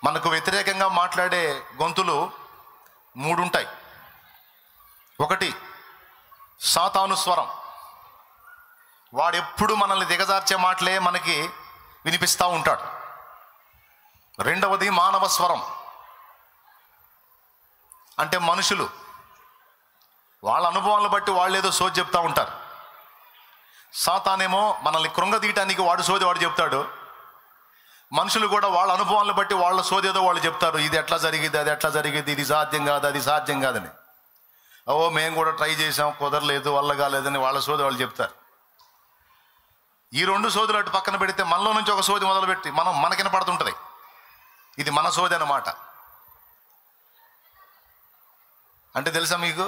మనకు వ్యతిరేకంగా మాట్లాడే గొంతులు 3 ఉంటాయి. ఒకటి సాతాను స్వరం, వాడెప్పుడు మనల్ని దిగజార్చే మాటలే మనకి వినిపిస్తూ ఉంటాడు. రెండవది మానవ స్వరం, అంటే మనుషులు వాళ్ళ అనుభవాలను బట్టి వాళ్ళు ఏదో సోది చెప్తూ ఉంటారు. సాతానేమో మనల్ని కృంగదీయటానికి వాడు సోది వాడు చెప్తాడు. మనుషులు కూడా వాళ్ళ అనుభవాలను బట్టి వాళ్ళ సోది ఏదో వాళ్ళు చెప్తారు. ఇది ఎట్లా జరిగింది, అది ఎట్లా జరిగింది, ఇది సాధ్యం కాదు, అది సాధ్యం కాదని. మేము కూడా ట్రై చేసాం, కుదరలేదు, వల్ల కాలేదని వాళ్ళ సోది వాళ్ళు చెప్తారు. ఈ 2 సోదులు అటు పక్కన పెడితే మనలో నుంచి ఒక సోది మొదలుపెట్టి మనకిన పడుతుంటుంది. ఇది మన సోది అన్నమాట. అంటే తెలుసా మీకు,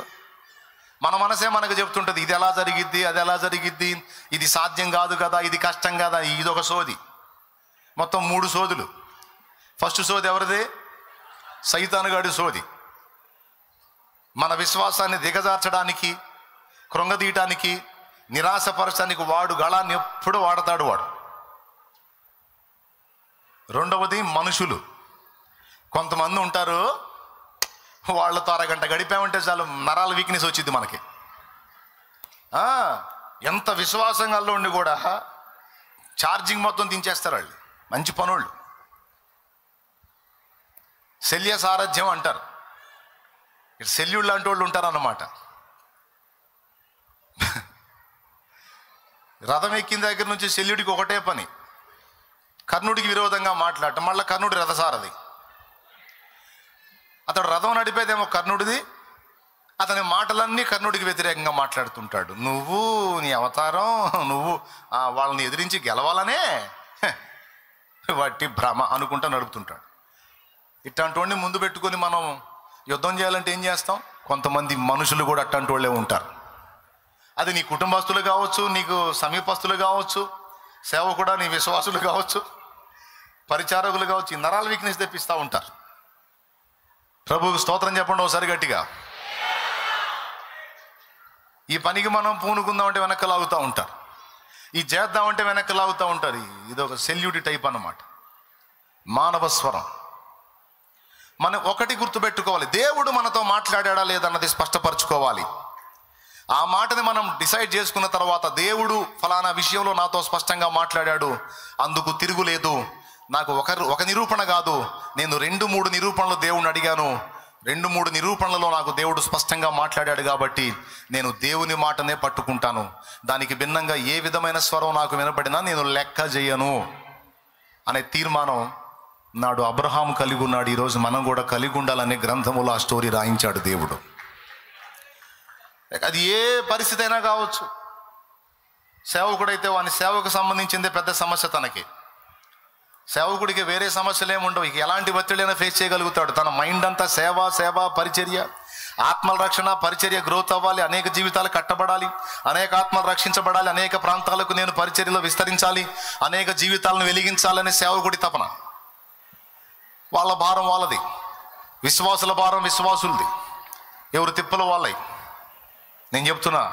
మన మనసే మనకు చెప్తుంటుంది ఇది ఎలా జరిగిద్ది, అది ఎలా జరిగిద్ది, ఇది సాధ్యం కాదు కదా, ఇది కష్టం కదా. ఇది ఒక సోది. మొత్తం 3 సోదులు. ఫస్ట్ సోది ఎవరిది? సైతానుగాడి సోది. మన విశ్వాసాన్ని దిగజార్చడానికి, కృంగదీయటానికి, నిరాశపరచడానికి వాడు గళాన్ని ఎప్పుడు వాడతాడు వాడు. రెండవది మనుషులు. కొంతమంది ఉంటారు, వాళ్ళతో అరగంట గడిపామంటే చాలు నరాల వీక్నెస్ వచ్చింది మనకి. ఎంత విశ్వాసంగా ఉండి కూడా ఛార్జింగ్ మొత్తం దించేస్తారు వాళ్ళు. మంచి పనులు. శల్య సారథ్యం అంటారు. శల్యుడు లాంటి వాళ్ళు ఉంటారన్నమాట. రథం ఎక్కిన దగ్గర నుంచి శల్యుడికి ఒకటే పని, కర్ణుడికి విరోధంగా మాట్లాడటం. మళ్ళీ కర్ణుడి రథసారథి. అతడు రథం నడిపేదేమో కర్ణుడిది, అతని మాటలన్నీ కర్ణుడికి వ్యతిరేకంగా మాట్లాడుతుంటాడు. నువ్వు నీ అవతారం, నువ్వు వాళ్ళని ఎదిరించి గెలవాలనే వాటి భ్రమ అనుకుంటా నడుపుతుంటాడు. ఇట్లాంటి వాడిని ముందు పెట్టుకొని మనం యుద్ధం చేయాలంటే ఏం చేస్తాం? కొంతమంది మనుషులు కూడా అట్లాంటి వాళ్ళే ఉంటారు. అది నీ కుటుంబస్తులు కావచ్చు, నీకు సమీపస్తులు కావచ్చు, సేవకుడా నీ విశ్వాసులు కావచ్చు, పరిచారకులు కావచ్చు. ఈ నరాల వీక్నెస్ తెప్పిస్తూ ఉంటారు. ప్రభువుకు స్తోత్రం చెప్పండి ఒకసారి గట్టిగా. ఈ పనికి మనం పూనుకుందామంటే వెనక్కి లాగుతూ ఉంటారు, ఈ చేద్దామంటే వెనక్కి లాగుతూ ఉంటారు. ఇది ఒక సెల్యూటి టైప్ అన్నమాట. మానవ స్వరం. మనం ఒకటి గుర్తుపెట్టుకోవాలి, దేవుడు మనతో మాట్లాడా లేదన్నది స్పష్టపరచుకోవాలి. ఆ మాటని మనం డిసైడ్ చేసుకున్న తర్వాత, దేవుడు ఫలానా విషయంలో నాతో స్పష్టంగా మాట్లాడాడు, అందుకు తిరుగులేదు. నాకు ఒక నిరూపణ కాదు, నేను 2-3 నిరూపణలు దేవుణ్ణి అడిగాను. 2-3 నిరూపణలలో నాకు దేవుడు స్పష్టంగా మాట్లాడాడు కాబట్టి నేను దేవుని మాటనే పట్టుకుంటాను. దానికి భిన్నంగా ఏ విధమైన స్వరం నాకు వినపడినా నేను లెక్క చేయను అనే తీర్మానం నాడు అబ్రహాం కలిగి ఉన్నాడు. ఈరోజు మనం కూడా కలిగి ఉండాలనే గ్రంథములో ఆ స్టోరీ రాయించాడు దేవుడు. అది ఏ పరిస్థితి అయినా కావచ్చు. సేవకుడైతే వాని సేవకు సంబంధించిందే పెద్ద సమస్య తనకి. సేవకుడికి వేరే సమస్యలు ఏముండవు. ఇక ఎలాంటి ఒత్తిడిైనా ఫేస్ చేయగలుగుతాడు. తన మైండ్ అంతా సేవ, పరిచర్య, ఆత్మల రక్షణ, పరిచర్య గ్రోత్ అవ్వాలి, అనేక జీవితాలు కట్టబడాలి, అనేక ఆత్మలు రక్షించబడాలి, అనేక ప్రాంతాలకు నేను పరిచర్యలో విస్తరించాలి, అనేక జీవితాలను వెలిగించాలనే సేవకుడి తపన. వాళ్ళ భారం వాళ్ళది, విశ్వాసుల భారం విశ్వాసులది, ఎవరు తిప్పలు వాళ్ళయి. నేను చెప్తున్నా,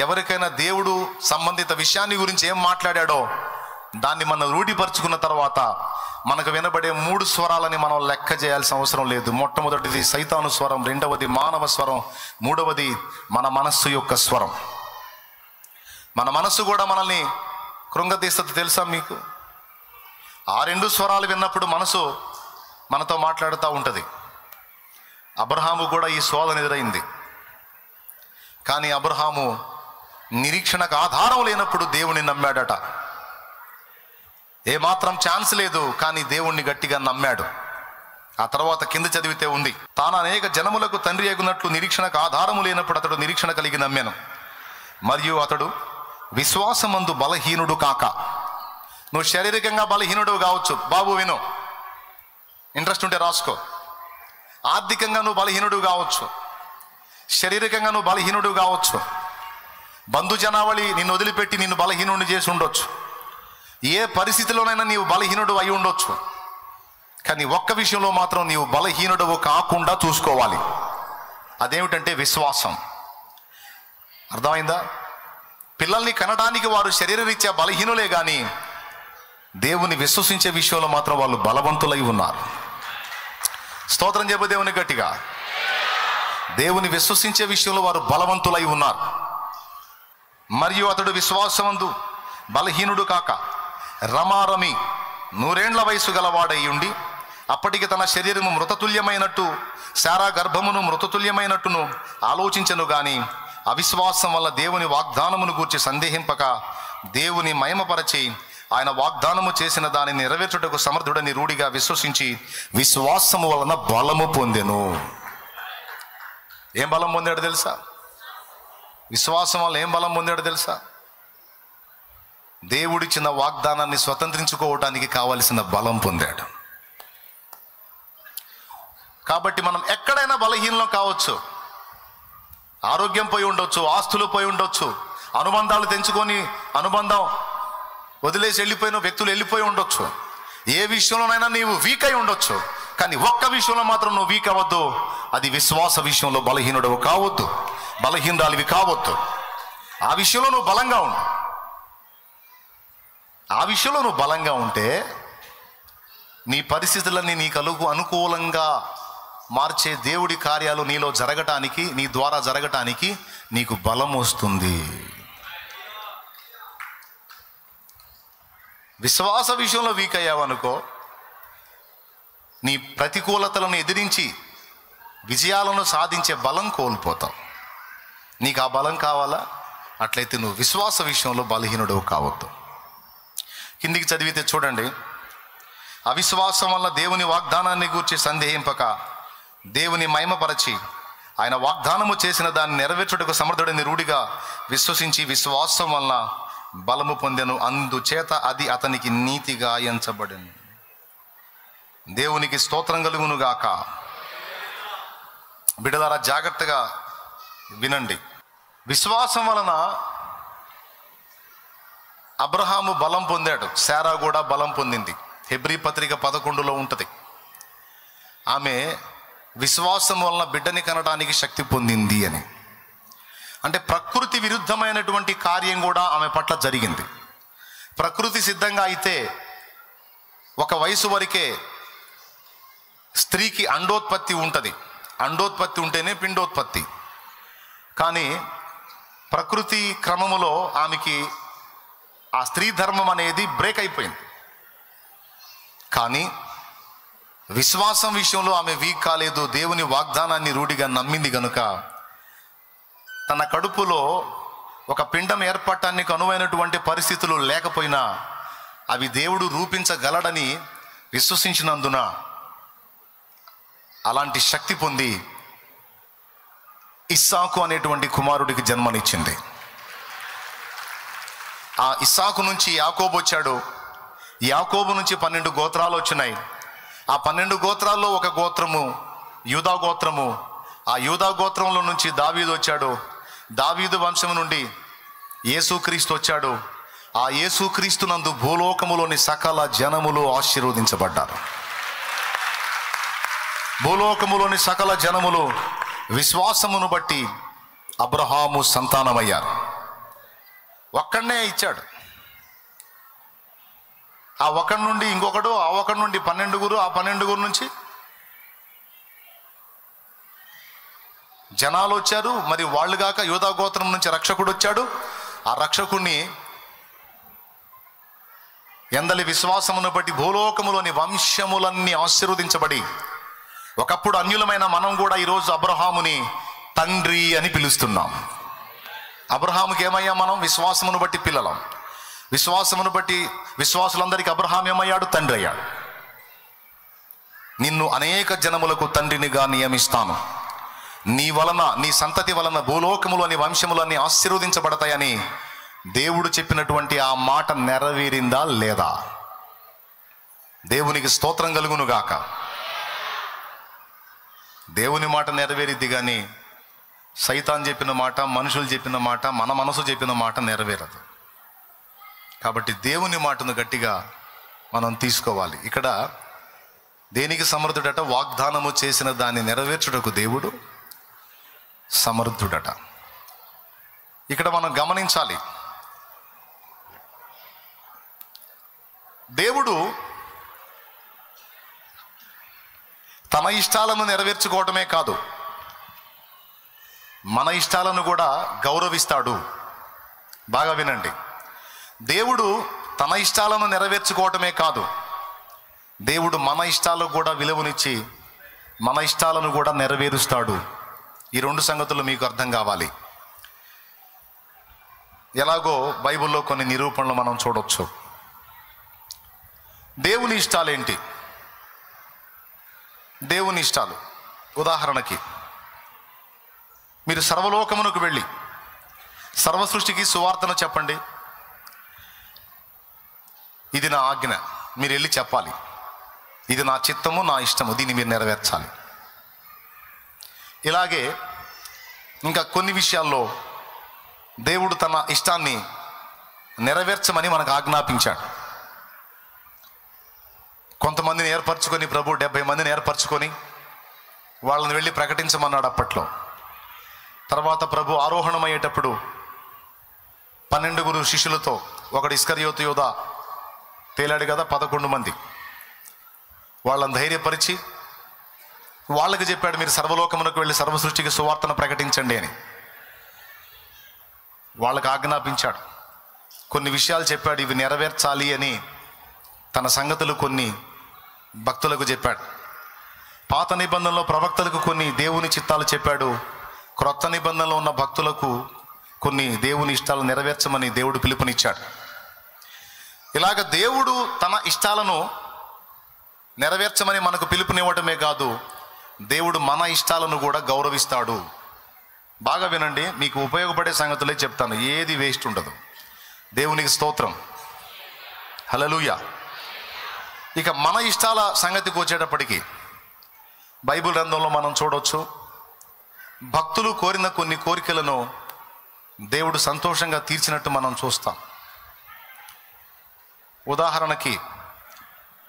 ఎవరికైనా దేవుడు సంబంధిత విషయాన్ని గురించి ఏం మాట్లాడాడో దాన్ని మనం రూఢిపరుచుకున్న తర్వాత మనకు వినబడే 3 స్వరాలని మనం లెక్క చేయాల్సిన అవసరం లేదు. మొట్టమొదటిది సైతాను స్వరం, రెండవది మానవ స్వరం, మూడవది మన మనస్సు యొక్క స్వరం. మన మనస్సు కూడా మనల్ని కృంగతీస్తుంది. తెలుసా మీకు? ఆ 2 స్వరాలు విన్నప్పుడు మనసు మనతో మాట్లాడుతూ ఉంటుంది. అబ్రహాము కూడా ఈ శోధన ఎదురైంది. కానీ అబ్రహాము నిరీక్షణకు ఆధారం లేనప్పుడు దేవుని నమ్మాడట. ఏమాత్రం ఛాన్స్ లేదు, కానీ దేవుణ్ణి గట్టిగా నమ్మాడు. ఆ తర్వాత కింద చదివితే ఉంది, తాను అనేక జనములకు తండ్రి అగునట్లు నిరీక్షణకు ఆధారము లేనప్పుడు అతడు నిరీక్షణ కలిగి నమ్మాను. మరియు అతడు విశ్వాసమందు బలహీనుడు కాక. నువ్వు శారీరకంగా బలహీనుడు కావచ్చు బాబు, విను, ఇంట్రెస్ట్ ఉంటే రాసుకో. ఆర్థికంగా నువ్వు బలహీనుడు కావచ్చు, శారీరకంగా నువ్వు బలహీనుడు కావచ్చు, బంధు జనావళి నిన్ను వదిలిపెట్టి నిన్ను బలహీనుడిని చేసి ఉండొచ్చు, ఏ పరిస్థితిలోనైనా నీవు బలహీనుడు అయి ఉండొచ్చు. కానీ ఒక్క విషయంలో మాత్రం నీవు బలహీనుడు కాకుండా చూసుకోవాలి. అదేమిటంటే విశ్వాసం. అర్థమైందా? పిల్లల్ని కనడానికి వారు శరీరరీత్యా బలహీనులే కానీ దేవుని విశ్వసించే విషయంలో మాత్రం వాళ్ళు బలవంతులై ఉన్నారు. స్తోత్రం చెప్పు దేవుని గట్టిగా. దేవుని విశ్వసించే విషయంలో వారు బలవంతులై ఉన్నారు. మరియు అతడు విశ్వాసమందు బలహీనుడు కాక రమారమి 100 ఏండ్ల వయసు గలవాడై ఉండి అప్పటికి తన శరీరము మృతతుల్యమైనట్టు శారా గర్భమును మృతతుల్యమైనట్టును ఆలోచించను గాని అవిశ్వాసం వల్ల దేవుని వాగ్దానమును గూర్చి సందేహింపక దేవుని మహిమపరచి ఆయన వాగ్దానము చేసిన దానిని నెరవేర్చుటకు సమర్థుడని రూఢిగా విశ్వసించి విశ్వాసము వలన బలము పొందెను. ఏం బలం పొందాడు తెలుసా? విశ్వాసం వల్ల ఏం బలం పొందాడు తెలుసా? దేవుడిచ్చిన వాగ్దానాన్ని స్వతంత్రించుకోవటానికి కావలసిన బలం పొందాడు. కాబట్టి మనం ఎక్కడైనా బలహీనం కావచ్చు. ఆరోగ్యం పోయి ఉండొచ్చు, ఆస్తులు పోయి ఉండొచ్చు, అనుబంధాలు తెంచుకొని అనుబంధం వదిలేసి వెళ్ళిపోయిన వ్యక్తులు వెళ్ళిపోయి ఉండొచ్చు. ఏ విషయంలోనైనా నీవు వీక్ అయి ఉండొచ్చు. కానీ ఒక్క విషయంలో మాత్రం నువ్వు వీక్ అవ్వద్దు. అది విశ్వాస విషయంలో బలహీనుడవు కావద్దు, బలహీనరాలివి కావద్దు. ఆ విషయంలో నువ్వు బలంగా ఉండు. ఆ విషయంలో నువ్వు బలంగా ఉంటే నీ పరిస్థితులన్నీ నీకు అనుకూలంగా మార్చే దేవుడి కార్యాలు నీలో జరగటానికి, నీ ద్వారా జరగటానికి నీకు బలం వస్తుంది. విశ్వాస విషయంలో వీక్ అయ్యావనుకో, నీ ప్రతికూలతలను ఎదిరించి విజయాలను సాధించే బలం కోల్పోతావు. నీకు ఆ బలం కావాలా? అట్లయితే నువ్వు విశ్వాస విషయంలో బలహీనుడు కావద్దు. కిందికి చదివితే చూడండి. అవిశ్వాసం వల్ల దేవుని వాగ్దానాన్ని గూర్చి సందేహింపక దేవుని మహిమపరచి ఆయన వాగ్దానము చేసిన దాన్ని నెరవేర్చుటకు సమర్థుడని రూఢిగా విశ్వసించి విశ్వాసం వల్ల బలము పొందెను. అందుచేత అది అతనికి నీతిగా ఎంచబడెను. దేవునికి స్తోత్రం కలుగును గాక. బిడ్డలారా జాగ్రత్తగా వినండి. విశ్వాసం వలన అబ్రహాము బలం పొందాడు, శారా కూడా బలం పొందింది. హెబ్రీ పత్రిక 11లో ఉంటుంది. ఆమె విశ్వాసం వలన బిడ్డని కనడానికి శక్తి పొందింది అని. అంటే ప్రకృతి విరుద్ధమైనటువంటి కార్యం కూడా ఆమె పట్ల జరిగింది. ప్రకృతి సిద్ధంగా అయితే ఒక వయసు వరకే స్త్రీకి అండోత్పత్తి ఉంటుంది. అండోత్పత్తి ఉంటేనే పిండోత్పత్తి. కానీ ప్రకృతి క్రమములో ఆమెకి ఆ స్త్రీ ధర్మం అనేది బ్రేక్ అయిపోయింది. కానీ విశ్వాసం విషయంలో ఆమె వీక్ కాలేదు. దేవుని వాగ్దానాన్ని రూఢిగా నమ్మింది గనుక తన కడుపులో ఒక పిండం ఏర్పడటానికి అనువైనటువంటి పరిస్థితులు లేకపోయినా అవి దేవుడు రూపించగలడని విశ్వసించినందున అలాంటి శక్తి పొంది ఇస్సాకు అనేటువంటి కుమారుడికి జన్మనిచ్చింది. ఆ ఇస్సాకు నుంచి యాకోబు వచ్చాడు. యాకోబు నుంచి 12 గోత్రాలు వచ్చినాయి. ఆ 12 గోత్రాల్లో ఒక గోత్రము యూదా గోత్రము. ఆ యూదా గోత్రంలో నుంచి దావీదు వచ్చాడు. దావీదు వంశం నుండి యేసుక్రీస్తు వచ్చాడు. ఆ యేసుక్రీస్తు నందు భూలోకములోని సకల జనములు ఆశీర్వదించబడ్డారు. భూలోకములోని సకల జనములు విశ్వాసమును బట్టి అబ్రహాము సంతానమయ్యారు. ఒక్కడనే ఇచ్చాడు. ఆ ఒకడి నుండి ఇంకొకడు, ఆ ఒకడి నుండి 12 ఆ 12 నుంచి జనాలు వచ్చారు. మరి వాళ్ళు కాక యూదా గోత్రం నుంచి రక్షకుడు వచ్చాడు. ఆ రక్షకుణ్ణి ఎందలి విశ్వాసమును బట్టి భూలోకములోని వంశములన్నీ ఆశీర్వదించబడి, ఒకప్పుడు అన్యులమైన మనం కూడా ఈరోజు అబ్రహాముని తండ్రి అని పిలుస్తున్నాం. అబ్రహాముకి ఏమయ్యా? మనం విశ్వాసమును బట్టి పిల్లలం. విశ్వాసమును బట్టి విశ్వాసులందరికీ అబ్రహాం ఏమయ్యాడు? తండ్రి అయ్యాడు. నిన్ను అనేక జనములకు తండ్రినిగా నియమిస్తాను, నీ వలన నీ సంతతి వలన భూలోకములోని వంశములన్నీ ఆశీర్వదించబడతాయని దేవుడు చెప్పినటువంటి ఆ మాట నెరవేరిందా లేదా? దేవునికి స్తోత్రం కలుగును గాక. దేవుని మాట నెరవేరిద్ది కానీ సైతాన్ చెప్పిన మాట, మనుషులు చెప్పిన మాట, మన మనసు చెప్పిన మాట నెరవేరదు. కాబట్టి దేవుని మాటను గట్టిగా మనం తీసుకోవాలి. ఇక్కడ దేనికి సమర్థుడట? వాగ్దానము చేసిన దాన్ని నెరవేర్చుటకు దేవుడు సమర్థుడట. ఇక్కడ మనం గమనించాలి, దేవుడు తన ఇష్టాలను నెరవేర్చుకోవటమే కాదు, మన ఇష్టాలను కూడా గౌరవిస్తాడు. బాగా వినండి, దేవుడు తన ఇష్టాలను నెరవేర్చుకోవటమే కాదు, దేవుడు మన ఇష్టాలకు కూడా విలువనిచ్చి మన ఇష్టాలను కూడా నెరవేరుస్తాడు. ఈ రెండు సంగతులు మీకు అర్థం కావాలి. ఎలాగో బైబిల్లో కొన్ని నిరూపణలు మనం చూడొచ్చు. దేవుని ఇష్టాలేంటి? దేవుని ఇష్టాలు ఉదాహరణకి, మీరు సర్వలోకమునకు వెళ్ళి సర్వ సృష్టికి సువార్తను చెప్పండి, ఇది నా ఆజ్ఞ, మీరు వెళ్ళి చెప్పాలి. ఇది నా చిత్తము, నా ఇష్టము, దీన్ని మీరు నెరవేర్చాలి. ఇలాగే ఇంకా కొన్ని విషయాల్లో దేవుడు తన ఇష్టాన్ని నెరవేర్చమని మనకు ఆజ్ఞాపించాడు. కొంతమందిని ఏర్పరచుకొని, ప్రభు 70 మందిని ఏర్పరచుకొని వాళ్ళని వెళ్ళి ప్రకటించమన్నాడు అప్పట్లో. తర్వాత ప్రభు ఆరోహణమయ్యేటప్పుడు 12 శిష్యులతో, ఒకడు ఇస్కరియోతు యూద తేలాడు కదా, 11 మంది, వాళ్ళని ధైర్యపరిచి వాళ్ళకి చెప్పాడు, మీరు సర్వలోకమునకు వెళ్ళి సర్వ సృష్టికి సువార్తను ప్రకటించండి అని వాళ్ళకి ఆజ్ఞాపించాడు. కొన్ని విషయాలు చెప్పాడు, ఇవి నెరవేర్చాలి అని తన సంగతులు కొన్ని భక్తులకు చెప్పాడు. పాత నిబంధనలో ప్రవక్తలకు కొన్ని దేవుని చిత్తాలు చెప్పాడు. క్రొత్త నిబంధనలో ఉన్న భక్తులకు కొన్ని దేవుని ఇష్టాలు నెరవేర్చమని దేవుడు పిలుపునిచ్చాడు. ఇలాగ దేవుడు తన ఇష్టాలను నెరవేర్చమని మనకు పిలుపునివ్వటమే కాదు, దేవుడు మన ఇష్టాలను కూడా గౌరవిస్తాడు. బాగా వినండి, మీకు ఉపయోగపడే సంగతులే చెప్తాను, ఏది వేస్ట్ ఉండదు. దేవునికి స్తోత్రం, హల్లెలూయా. ఇక మన ఇష్టాల సంగతికి వచ్చేటప్పటికి బైబిల్ గ్రంథంలో మనం చూడవచ్చు, భక్తులు కోరిన కొన్ని కోరికలను దేవుడు సంతోషంగా తీర్చినట్టు మనం చూస్తాం. ఉదాహరణకి,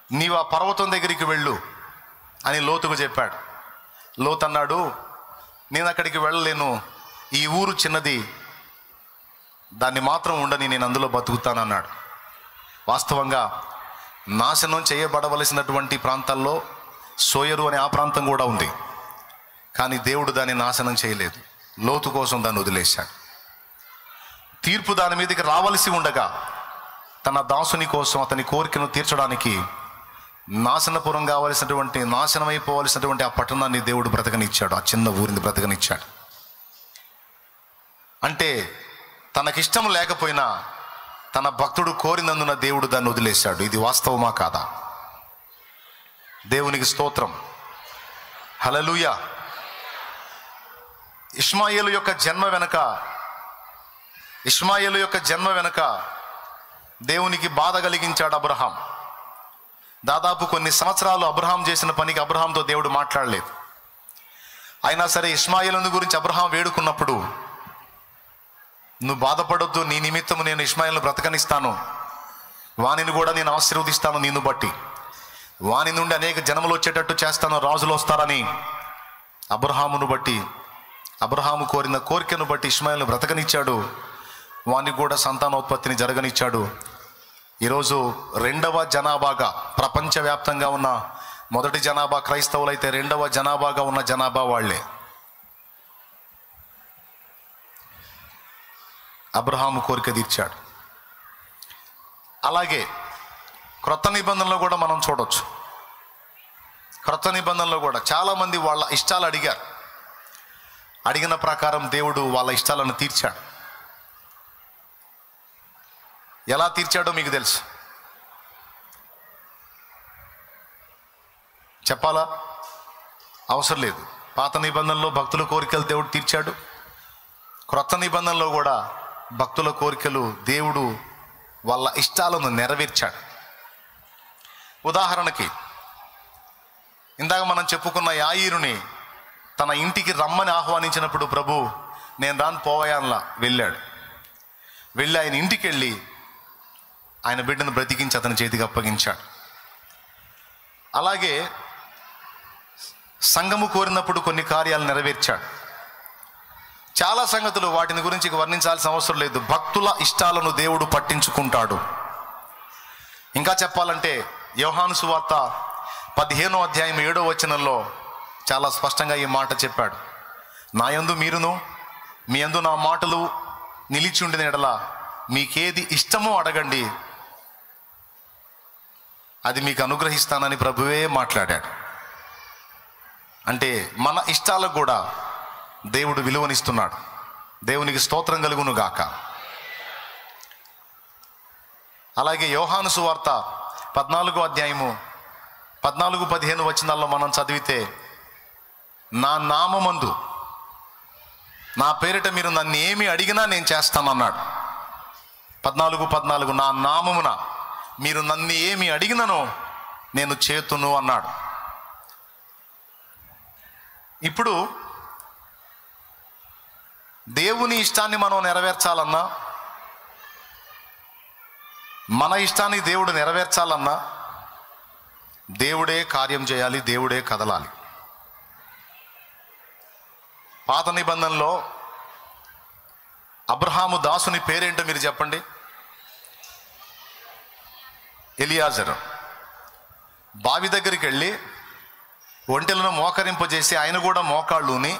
నీవు ఆ పర్వతం దగ్గరికి వెళ్ళు అని లోతుకు చెప్పాడు. లోతు అన్నాడు, నేను అక్కడికి వెళ్ళలేను, ఈ ఊరు చిన్నది, దాన్ని మాత్రం ఉండని, నేను అందులో బతుకుతానన్నాడు. వాస్తవంగా నాశనం చేయబడవలసినటువంటి ప్రాంతాల్లో సోయరు అనే ఆ ప్రాంతం కూడా ఉంది, కానీ దేవుడు దాన్ని నాశనం చేయలేదు, లోతు కోసం దాన్ని వదిలేశాడు. తీర్పు దాని మీదకి రావలసి ఉండగా తన దాసుని కోసం అతని కోరికను తీర్చడానికి నాశనపురం కావలసినటువంటి, నాశనమైపోవలసినటువంటి ఆ పట్టణాన్ని దేవుడు బ్రతకనిచ్చాడు, ఆ చిన్న ఊరిని బ్రతకనిచ్చాడు. అంటే తనకిష్టం లేకపోయినా తన భక్తుడు కోరినందున దేవుడు దాన్ని వదిలేశాడు. ఇది వాస్తవమా కాదా? దేవునికి స్తోత్రం, హల్లెలూయా. ఇష్మాయేలు యొక్క జన్మ వెనక దేవునికి బాధ కలిగించాడు అబ్రహాం. దాదాపు కొన్ని సంవత్సరాలు అబ్రహాం చేసిన పనికి అబ్రహాంతో దేవుడు మాట్లాడలేదు. అయినా సరే ఇష్మాయేలుని గురించి అబ్రహాం వేడుకున్నప్పుడు, నువ్వు బాధపడొద్దు, నీ నిమిత్తము నేను ఇష్మాయేలును బ్రతకనిస్తాను, వానిని కూడా నేను ఆశీర్వదిస్తాను, నిన్ను బట్టి వాని నుండి అనేక జనములు వచ్చేటట్టు చేస్తాను, రాజులు వస్తారని అబ్రహామును బట్టి, అబ్రహాము కోరిన కోరికను బట్టి ఇష్మాయేలును బ్రతకనిచ్చాడు, వానికి కూడా సంతానోత్పత్తిని జరగనిచ్చాడు. ఈరోజు రెండవ జనాభాగా ప్రపంచవ్యాప్తంగా ఉన్న, మొదటి జనాభా క్రైస్తవులైతే రెండవ జనాభాగా ఉన్న జనాభా వాళ్లే. అబ్రహాము కోరిక తీర్చాడు. అలాగే క్రొత్త నిబంధనలో కూడా మనం చూడొచ్చు. క్రొత్త నిబంధనలో కూడా చాలామంది వాళ్ళ ఇష్టాలు అడిగారు. అడిగిన ప్రకారం దేవుడు వాళ్ళ ఇష్టాలను తీర్చాడు. ఎలా తీర్చాడో మీకు తెలుసు, చెప్పాలా? అవసరం లేదు. పాత నిబంధనలో భక్తుల కోరికలు దేవుడు తీర్చాడు. క్రొత్త నిబంధనలో కూడా భక్తుల కోరికలు దేవుడు వాళ్ళ ఇష్టాలను నెరవేర్చాడు. ఉదాహరణకి, ఇందాక మనం చెప్పుకున్న యాయీరుని తన ఇంటికి రమ్మని ఆహ్వానించినప్పుడు ప్రభు నేను రాను పోవయాన్లా వెళ్ళాడు. వెళ్ళి ఆయన ఇంటికి వెళ్ళి ఆయన బిడ్డను బ్రతికించి అతని చేతికి అప్పగించాడు. అలాగే సంఘము కోరినప్పుడు కొన్ని కార్యాలు నెరవేర్చాడు. చాలా సంగతులు, వాటిని గురించి వర్ణించాల్సిన అవసరం లేదు. భక్తుల ఇష్టాలను దేవుడు పట్టించుకుంటాడు. ఇంకా చెప్పాలంటే యోహాను సువార్త 15వ అధ్యాయం 7వ వచనంలో చాలా స్పష్టంగా ఈ మాట చెప్పాడు. నా యందు మీరును మీ యందు నా మాటలు నిలిచి ఉండిన ఎడల మీకేది ఇష్టమో అడగండి, అది మీకు అనుగ్రహిస్తానని ప్రభువే మాట్లాడాడు. అంటే మన ఇష్టాలకు కూడా దేవుడు విలువనిస్తున్నాడు. దేవునికి స్తోత్రం కలుగును గాక. అలాగే యోహాను సువార్త 14వ అధ్యాయము 14-15 వచనాల్లో మనం చదివితే, నా నామమందు నా పేరిట మీరు నన్ను ఏమి అడిగినా నేను చేస్తానన్నాడు. 14 నా నామమున మీరు నన్ను ఏమి అడిగిననో నేను చేతును అన్నాడు. ఇప్పుడు దేవుని ఇష్టాన్ని మనం నెరవేర్చాలన్నా, మన ఇష్టాన్ని దేవుడు నెరవేర్చాలన్నా దేవుడే కార్యం చేయాలి, దేవుడే కదలాలి. పాత నిబంధనలో అబ్రహాము దాసుని పేరేంటో మీరు చెప్పండి? ఎలియాజరు. బావి దగ్గరికి వెళ్ళి ఒంటెలను మోకరింపజేసి ఆయన కూడా మోకాళ్ళుని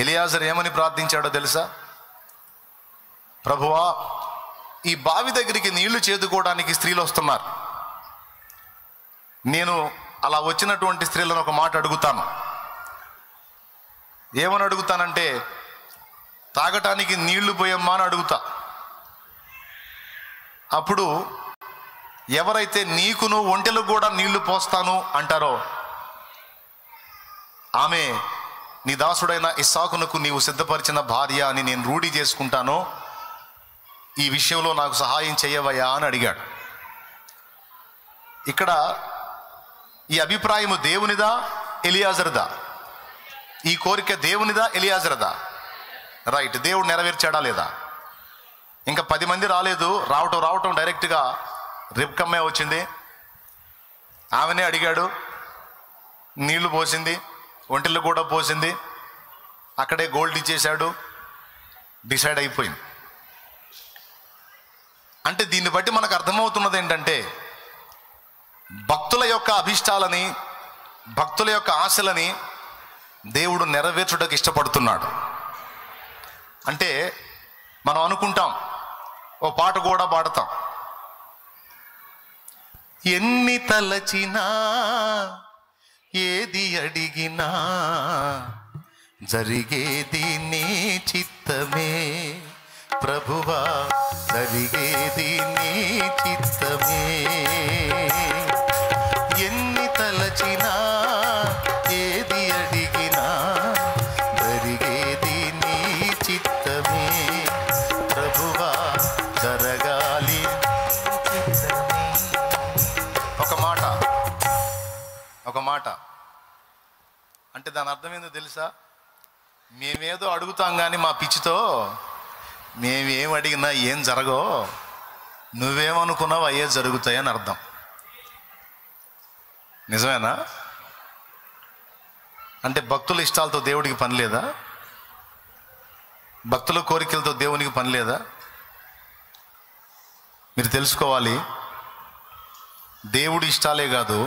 ఎలియాజరు ఏమని ప్రార్థించాడో తెలుసా? ప్రభువా, ఈ బావి దగ్గరికి నీళ్లు చేదుకోవడానికి స్త్రీలు వస్తున్నారు. నేను అలా వచ్చినటువంటి స్త్రీలను ఒక మాట అడుగుతాను. ఏమని అడుగుతానంటే, తాగటానికి నీళ్లు పోయమ్మా అని అడుగుతా. అప్పుడు ఎవరైతే నీకును ఒంటెలకు కూడా నీళ్లు పోస్తాను అంటారో ఆమె నీ దాసుడైన ఇస్సాకునకు నీవు సిద్ధపరిచిన భార్య అని నేను రూఢి చేసుకుంటాను, ఈ విషయంలో నాకు సహాయం చేయవయ్యా అని అడిగాడు. ఇక్కడ ఈ అభిప్రాయము దేవునిదా ఎలియాజరుదా? ఈ కోరిక దేవునిదా ఎలియాజరుదా? రైట్. దేవుడు నెరవేర్చాడా లేదా? ఇంకా 10 మంది రాలేదు. రావటం డైరెక్ట్గా రిబ్కమ్మే వచ్చింది. ఆమెనే అడిగాడు, నీళ్లు పోసింది, ఒంటెలు కూడా పోసింది, అక్కడే గోల్డ్ ఇచ్చేశాడు, డిసైడ్ అయిపోయింది. అంటే దీన్ని బట్టి మనకు అర్థమవుతున్నది ఏంటంటే, భక్తుల యొక్క అభిష్టాలని, భక్తుల యొక్క ఆశలని దేవుడు నెరవేర్చుటకు ఇష్టపడుతున్నాడు. అంటే మనం అనుకుంటాం, ఓ పాట కూడా పాడతాం, ఎన్ని తలచినా ఏది అడిగినా జరిగేది నీ చిత్తమే ప్రభువా, జరిగేది నీ చిత్తమే. ఎన్ని తలచినా ఏది అడిగినా జరిగేది నీ చిత్తమే ప్రభువా, జరగాలి. ఒక మాట అంటే దాని అర్థం ఏందో తెలుసా? మేమేదో అడుగుతాం కానీ మా పిచ్చితో మేమేం అడిగినా ఏం జరగో, నువ్వేమనుకున్నావు అయ్యే జరుగుతాయని అర్థం. నిజమేనా? అంటే భక్తుల ఇష్టాలతో దేవుడికి పని లేదా? భక్తుల కోరికలతో దేవునికి పని లేదా? మీరు తెలుసుకోవాలి, దేవుడి ఇష్టాలే కాదు,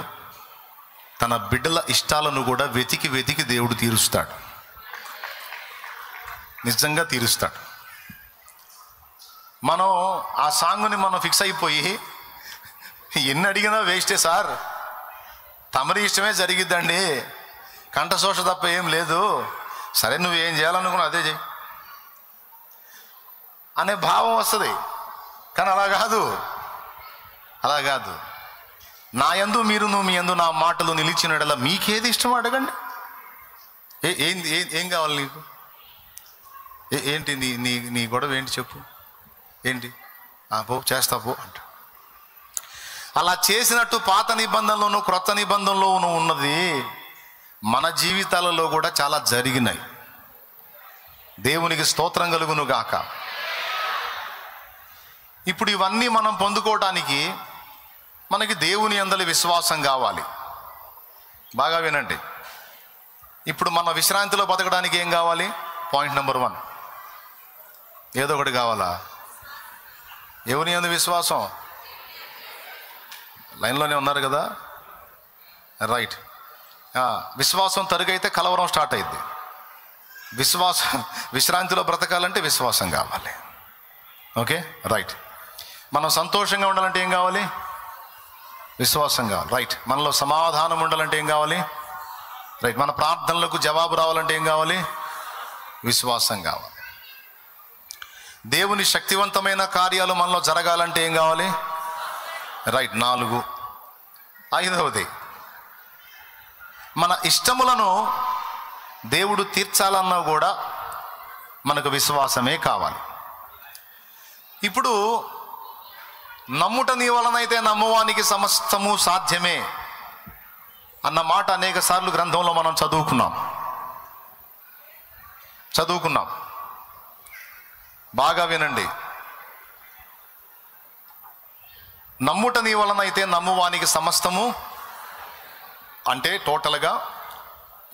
తన బిడ్డల ఇష్టాలను కూడా వెతికి వెతికి దేవుడు తీరుస్తాడు. నిజంగా తీరుస్తాడు. మనం ఆ సాంగ్ని మనం ఫిక్స్ అయిపోయి ఎన్ని అడిగినా వేస్టే సార్, తమరి ఇష్టమే జరిగిద్దండి, కంఠశోష తప్ప ఏం లేదు, సరే నువ్వు ఏం చేయాలనుకున్నా అదే చెయ్యి అనే భావం వస్తుంది. కానీ అలా కాదు. నా యందు మీరును మీ యందు నా మాటలు నిలిచినడలా మీకేది ఇష్టం అడగండి. ఏం కావాలి నీకు? ఏంటి నీ గొడవ ఏంటి చెప్పు, ఏంటి? పో చేస్తా పో అంట. అలా చేసినట్టు పాత నిబంధనలోను క్రొత్త నిబంధనలోను ఉన్నది మన జీవితాలలో కూడా చాలా జరిగినాయి. దేవునికి స్తోత్రం కలుగును గాక. ఇప్పుడు ఇవన్నీ మనం పొందుకోవటానికి మనకి దేవుని యందలి విశ్వాసం కావాలి. బాగా వినండి. ఇప్పుడు మన విశ్రాంతిలో బతకడానికి ఏం కావాలి? పాయింట్ నెంబర్ 1, ఏదో ఒకటి కావాలా? ఎవరి యందు విశ్వాసం? లైన్లోనే ఉన్నారు కదా. రైట్. విశ్వాసం తరుగైతే కలవరం స్టార్ట్ అయింది. విశ్రాంతిలో బ్రతకాలంటే విశ్వాసం కావాలి. Okay, right. మనం సంతోషంగా ఉండాలంటే ఏం కావాలి? విశ్వాసం కావాలి. రైట్. మనలో సమాధానం ఉండాలంటే ఏం కావాలి? రైట్. మన ప్రార్థనలకు జవాబు రావాలంటే ఏం కావాలి? విశ్వాసం కావాలి. దేవుని శక్తివంతమైన కార్యాలు మనలో జరగాలంటే ఏం కావాలి? రైట్. 4. 5వది, మన ఇష్టములను దేవుడు తీర్చాలన్నా కూడా మనకు విశ్వాసమే కావాలి. ఇప్పుడు నమ్ముట నీ వలనైతే నమ్మువానికి సమస్తము సాధ్యమే అన్న మాట అనేక సార్లు గ్రంథంలో మనం చదువుకున్నాం. బాగా వినండి. నమ్ముట నీ వలనైతే నమ్మువానికి సమస్తము అంటే టోటల్గా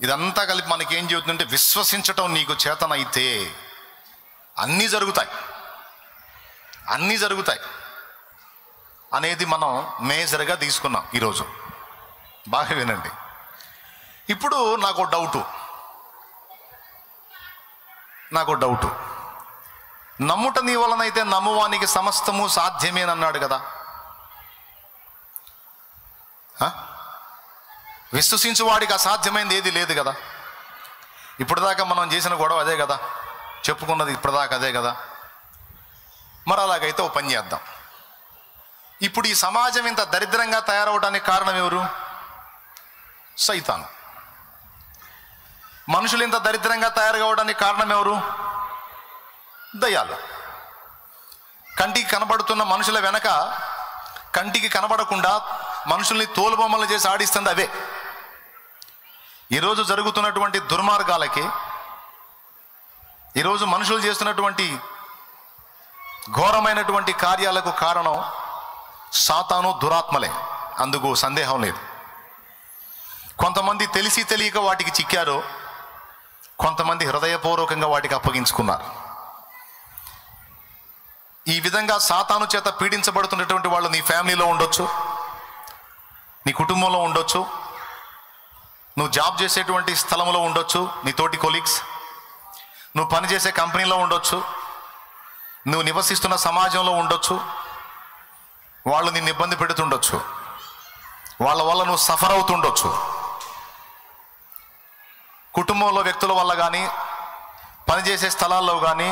ఇదంతా కలిపి మనకేం చెబుతుందంటే, విశ్వసించటం నీకు చేతనైతే అన్నీ జరుగుతాయి అనేది మనం మేజర్గా తీసుకున్నాం ఈరోజు. బాగా వినండి. ఇప్పుడు నాకు డౌటు, నమ్ముట నీ వలనైతే నమ్మువానికి సమస్తము సాధ్యమేనన్నాడు కదా. విశ్వసించు వాడికి అసాధ్యమైంది ఏది లేదు కదా. ఇప్పటిదాకా మనం చేసిన గొడవ అదే కదా, చెప్పుకున్నది ఇప్పటిదాకా అదే కదా. మరి అలాగైతే ఓ పని చేద్దాం. ఇప్పుడు ఈ సమాజం ఇంత దరిద్రంగా తయారవడానికి కారణం ఎవరు? సైతాను. మనుషులు ఇంత దరిద్రంగా తయారు కావడానికి కారణం ఎవరు? దయ్యాలు. కంటికి కనబడుతున్న మనుషుల వెనక కంటికి కనబడకుండా మనుషుల్ని తోలుబొమ్మలు చేసి ఆడిస్తుంది అవే. ఈరోజు జరుగుతున్నటువంటి దుర్మార్గాలకి, ఈరోజు మనుషులు చేస్తున్నటువంటి ఘోరమైనటువంటి కార్యాలకు కారణం సాతాను, దురాత్మలే. అందుకు సందేహం లేదు. కొంతమంది తెలిసి తెలియక వాటికి చిక్కారు, కొంతమంది హృదయపూర్వకంగా వాటికి అప్పగించుకున్నారు. ఈ విధంగా సాతాను చేత పీడించబడుతున్నటువంటి వాళ్ళు నీ ఫ్యామిలీలో ఉండొచ్చు, నీ కుటుంబంలో ఉండొచ్చు, నువ్వు జాబ్ చేసేటువంటి స్థలంలో ఉండొచ్చు, నీ తోటి కొలీగ్స్, నువ్వు పనిచేసే కంపెనీలో ఉండొచ్చు, నువ్వు నివసిస్తున్న సమాజంలో ఉండొచ్చు. వాళ్ళు నిన్ను ఇబ్బంది పెడుతుండొచ్చు, వాళ్ళ వల్ల నువ్వు సఫర్ అవుతుండొచ్చు. కుటుంబంలో వ్యక్తుల వల్ల కానీ, పనిచేసే స్థలాల్లో కానీ,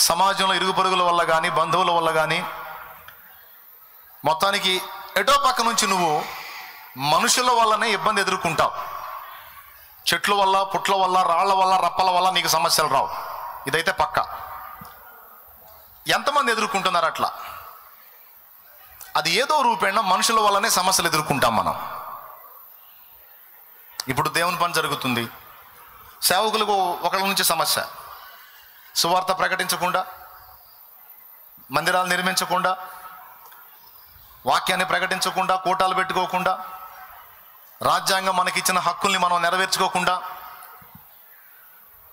సమాజంలో ఇరుగు పొరుగుల వల్ల కానీ, బంధువుల వల్ల కానీ, మొత్తానికి ఎటో పక్క నుంచి నువ్వు మనుషుల వల్లనే ఇబ్బంది ఎదుర్కొంటావు. చెట్ల వల్ల, పుట్ల వల్ల, రాళ్ల వల్ల, రప్పల వల్ల నీకు సమస్యలు రావు. ఇదైతే పక్క. ఎంతమంది ఎదుర్కొంటున్నారు అట్లా? అది ఏదో రూపేణ మనుషుల వల్లనే సమస్యలు ఎదుర్కొంటాం మనం. ఇప్పుడు దేవుని పని జరుగుతుంది, సేవకులకు ఒకళ్ళ నుంచి సమస్య, సువార్త ప్రకటించకుండా, మందిరాలు నిర్మించకుండా, వాక్యాన్ని ప్రకటించకుండా, కూటాలు పెట్టుకోకుండా, రాజ్యాంగం మనకిచ్చిన హక్కుల్ని మనం నెరవేర్చుకోకుండా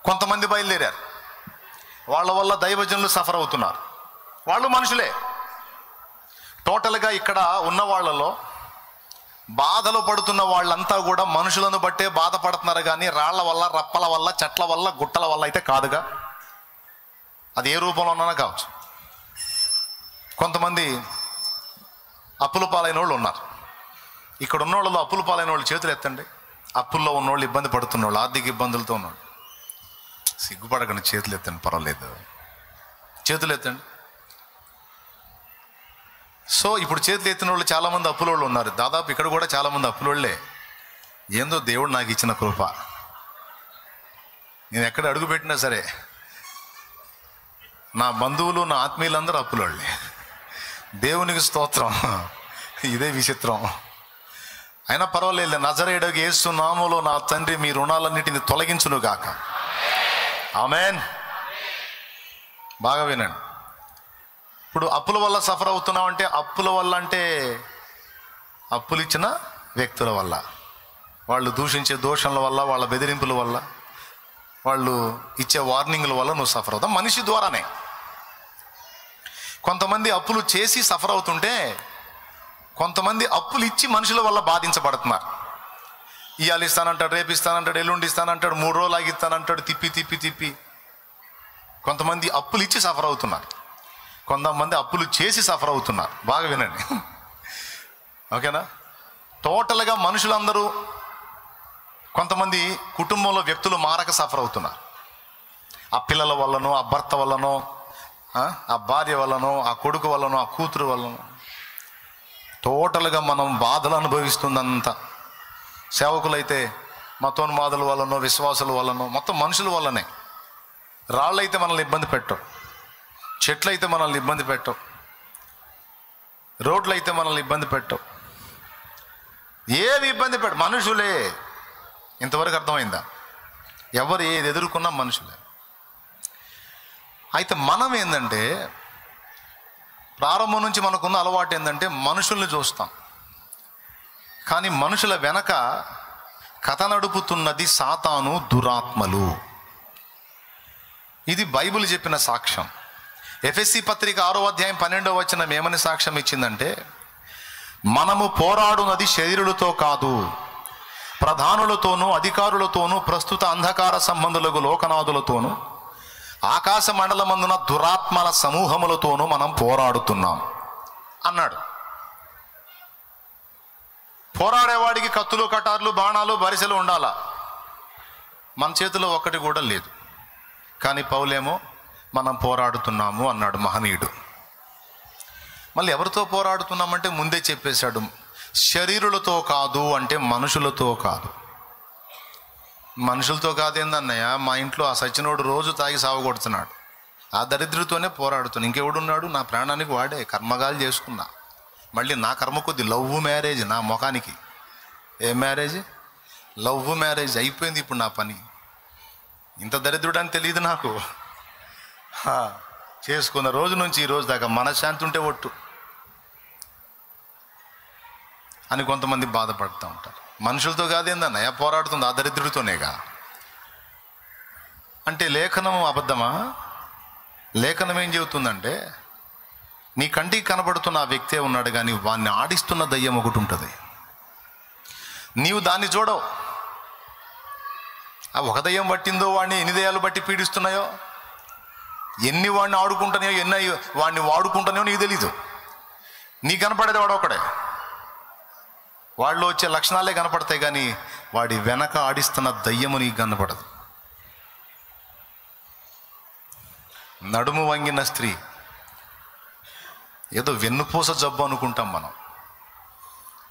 కొంతమంది బయలుదేరారు. వాళ్ళ వల్ల దైవజనులు సఫర్ అవుతున్నారు. వాళ్ళు మనుషులే. టోటల్గా ఇక్కడ ఉన్న వాళ్ళలో బాధలు పడుతున్న వాళ్ళంతా కూడా మనుషులను బట్టే బాధపడుతున్నారు కానీ రాళ్ల వల్ల, రప్పల వల్ల, చెట్ల వల్ల, గుట్టల వల్ల అయితే కాదుగా. అది ఏ రూపంలో ఉన్నా కావచ్చు. కొంతమంది అప్పుల పాలైన వాళ్ళు ఉన్నారు. ఇక్కడ ఉన్న వాళ్ళలో అప్పుల పాలైన వాళ్ళు చేతులు ఎత్తండి. అప్పుల్లో ఉన్నోళ్ళు, ఇబ్బంది పడుతున్న వాళ్ళు, ఆర్థిక ఇబ్బందులతో ఉన్నవాళ్ళు, సిగ్గుపడకండి, చేతులు ఎత్తండి, పర్వాలేదు, చేతులు ఎత్తండి. సో ఇప్పుడు చేతులు ఎత్తిన వాళ్ళు చాలామంది అప్పులోళ్ళు ఉన్నారు. దాదాపు ఇక్కడ కూడా చాలామంది అప్పులోళ్ళే. ఏందో దేవుడు నాకు ఇచ్చిన కృప, నేను ఎక్కడ అడుగు పెట్టినా సరే నా బంధువులు, నా ఆత్మీయులందరూ అప్పులోళ్ళే. దేవునికి స్తోత్రం. ఇదే విచిత్రం. అయినా పర్వాలేదు. నజరేయుడగు యేసు నామములో నా తండ్రి మీ రుణాలన్నిటిని తొలగించును గాక. ఆమేన్. బాగా వినండి. ఇప్పుడు అప్పుల వల్ల సఫర్ అవుతున్నావు అంటే, అప్పుల వల్ల అంటే అప్పులు ఇచ్చిన వ్యక్తుల వల్ల, వాళ్ళు దూషించే దోషణల వల్ల, వాళ్ళ బెదిరింపుల వల్ల, వాళ్ళు ఇచ్చే వార్నింగ్ల వల్ల నువ్వు సఫర్ అవుతావు. మనిషి ద్వారానే. కొంతమంది అప్పులు చేసి సఫర్ అవుతుంటే, కొంతమంది అప్పులు ఇచ్చి మనుషుల వల్ల బాధించబడుతున్నారు. ఇవాళ ఇస్తానంటాడు, రేపు ఇస్తానంటాడు, ఎల్లుండి ఇస్తానంటాడు, 3 రోజులు ఆగిస్తానంటాడు. తిప్పి కొంతమంది అప్పులు ఇచ్చి సఫర్ అవుతున్నారు, కొంతమంది అప్పులు చేసి సఫర్ అవుతున్నారు. బాగా వినండి, ఓకేనా? టోటల్గా మనుషులందరూ, కొంతమంది కుటుంబంలో వ్యక్తులు మారక సఫర్ అవుతున్నారు. ఆ పిల్లల వల్లనో, ఆ భర్త వల్లనో, ఆ భార్య వల్లనో, ఆ కొడుకు వల్లనో, ఆ కూతురు వల్లనో టోటల్గా మనం బాధలు అనుభవిస్తుందంతా. సేవకులైతే మతోన్మాదుల వల్లనో, విశ్వాసుల వల్లనో, మొత్తం మనుషుల వల్లనే. రాళ్ళైతే మనల్ని ఇబ్బంది పెట్టవు, చెట్లు అయితే మనల్ని ఇబ్బంది పెట్టవు, రోడ్లు అయితే మనల్ని ఇబ్బంది పెట్టవు, ఏవి ఇబ్బంది పెట్టవు, మనుషులే. ఇంతవరకు అర్థమైందా? ఎవరు ఏది ఎదుర్కొన్నా మనుషులే. అయితే మనం ఏంటంటే, ప్రారంభం నుంచి మనకున్న అలవాటు ఏంటంటే మనుషుల్ని చూస్తాం, కానీ మనుషుల వెనక కథ నడుపుతున్నది సాతాను, దురాత్మలు. ఇది బైబిల్ చెప్పిన సాక్ష్యం. ఎఫెసీ పత్రిక 6వ అధ్యాయం 12వ వచనం ఏమని సాక్ష్యం ఇచ్చిందంటే, మనము పోరాడునది శరీరులతో కాదు, ప్రధానులతోనూ అధికారులతోనూ ప్రస్తుత అంధకార సంబంధులకు లోకనాథులతోనూ ఆకాశ మండలమందున దురాత్మల సమూహములతోనూ మనం పోరాడుతున్నాం అన్నాడు. పోరాడేవాడికి కత్తులు, కటార్లు, బాణాలు, బరిసెలు ఉండాలా? మన చేతిలో ఒక్కటి కూడా లేదు. కానీ పౌలేమో మనం పోరాడుతున్నాము అన్నాడు, మహనీయుడు. మళ్ళీ ఎవరితో పోరాడుతున్నామంటే ముందే చెప్పేశాడు, శరీరులతో కాదు అంటే మనుషులతో కాదు. మనుషులతో కాదేందన్నయ్య, మా ఇంట్లో ఆ సచ్చినోడు రోజు తాగి సావగొడుతున్నాడు, ఆ దరిద్రుతోనే పోరాడుతున్నాను. ఇంకెవడున్నాడు? నా ప్రాణానికి వాడే. కర్మగాలు చేసుకున్నా, మళ్ళీ నా కర్మ కొద్ది లవ్ మ్యారేజ్ నా ముఖానికి. ఏ మ్యారేజ్? లవ్ మ్యారేజ్ అయిపోయింది ఇప్పుడు నా పని. ఇంత దరిద్రుడని తెలియదు నాకు. చేసుకున్న రోజు నుంచి ఈ రోజు దాకా మనశ్శాంతి ఉంటే ఒట్టు అని కొంతమంది బాధపడుతూ ఉంటారు. మనుషులతో కాదేందన్నయ్య పోరాడుతుంది, ఆ దరిద్రుడితోనేగా. అంటే లేఖనం అబద్ధమా? లేఖనం ఏం చెబుతుందంటే, నీ కంటికి కనబడుతున్న ఆ వ్యక్తే ఉన్నాడు, కానీ వాడిని ఆడిస్తున్న దయ్యం ఒకటి ఉంటుంది. నీవు దాన్ని చూడవు. ఆ ఒక దయ్యం పట్టిందో వాడిని ఎన్ని దయ్యాలు బట్టి పీడిస్తున్నాయో, ఎన్ని వాడిని ఆడుకుంటున్నాయో, ఎన్ని వాడిని వాడుకుంటున్నాయో నీకు తెలీదు. నీ కనపడేది వాడు ఒకడే. వాళ్ళు వచ్చే లక్షణాలే కనపడతాయి, కానీ వాడి వెనక ఆడిస్తున్న దయ్యము నీకు కనపడదు. నడుము వంగిన స్త్రీ ఏదో వెన్నుపూస జబ్బు అనుకుంటాం మనం,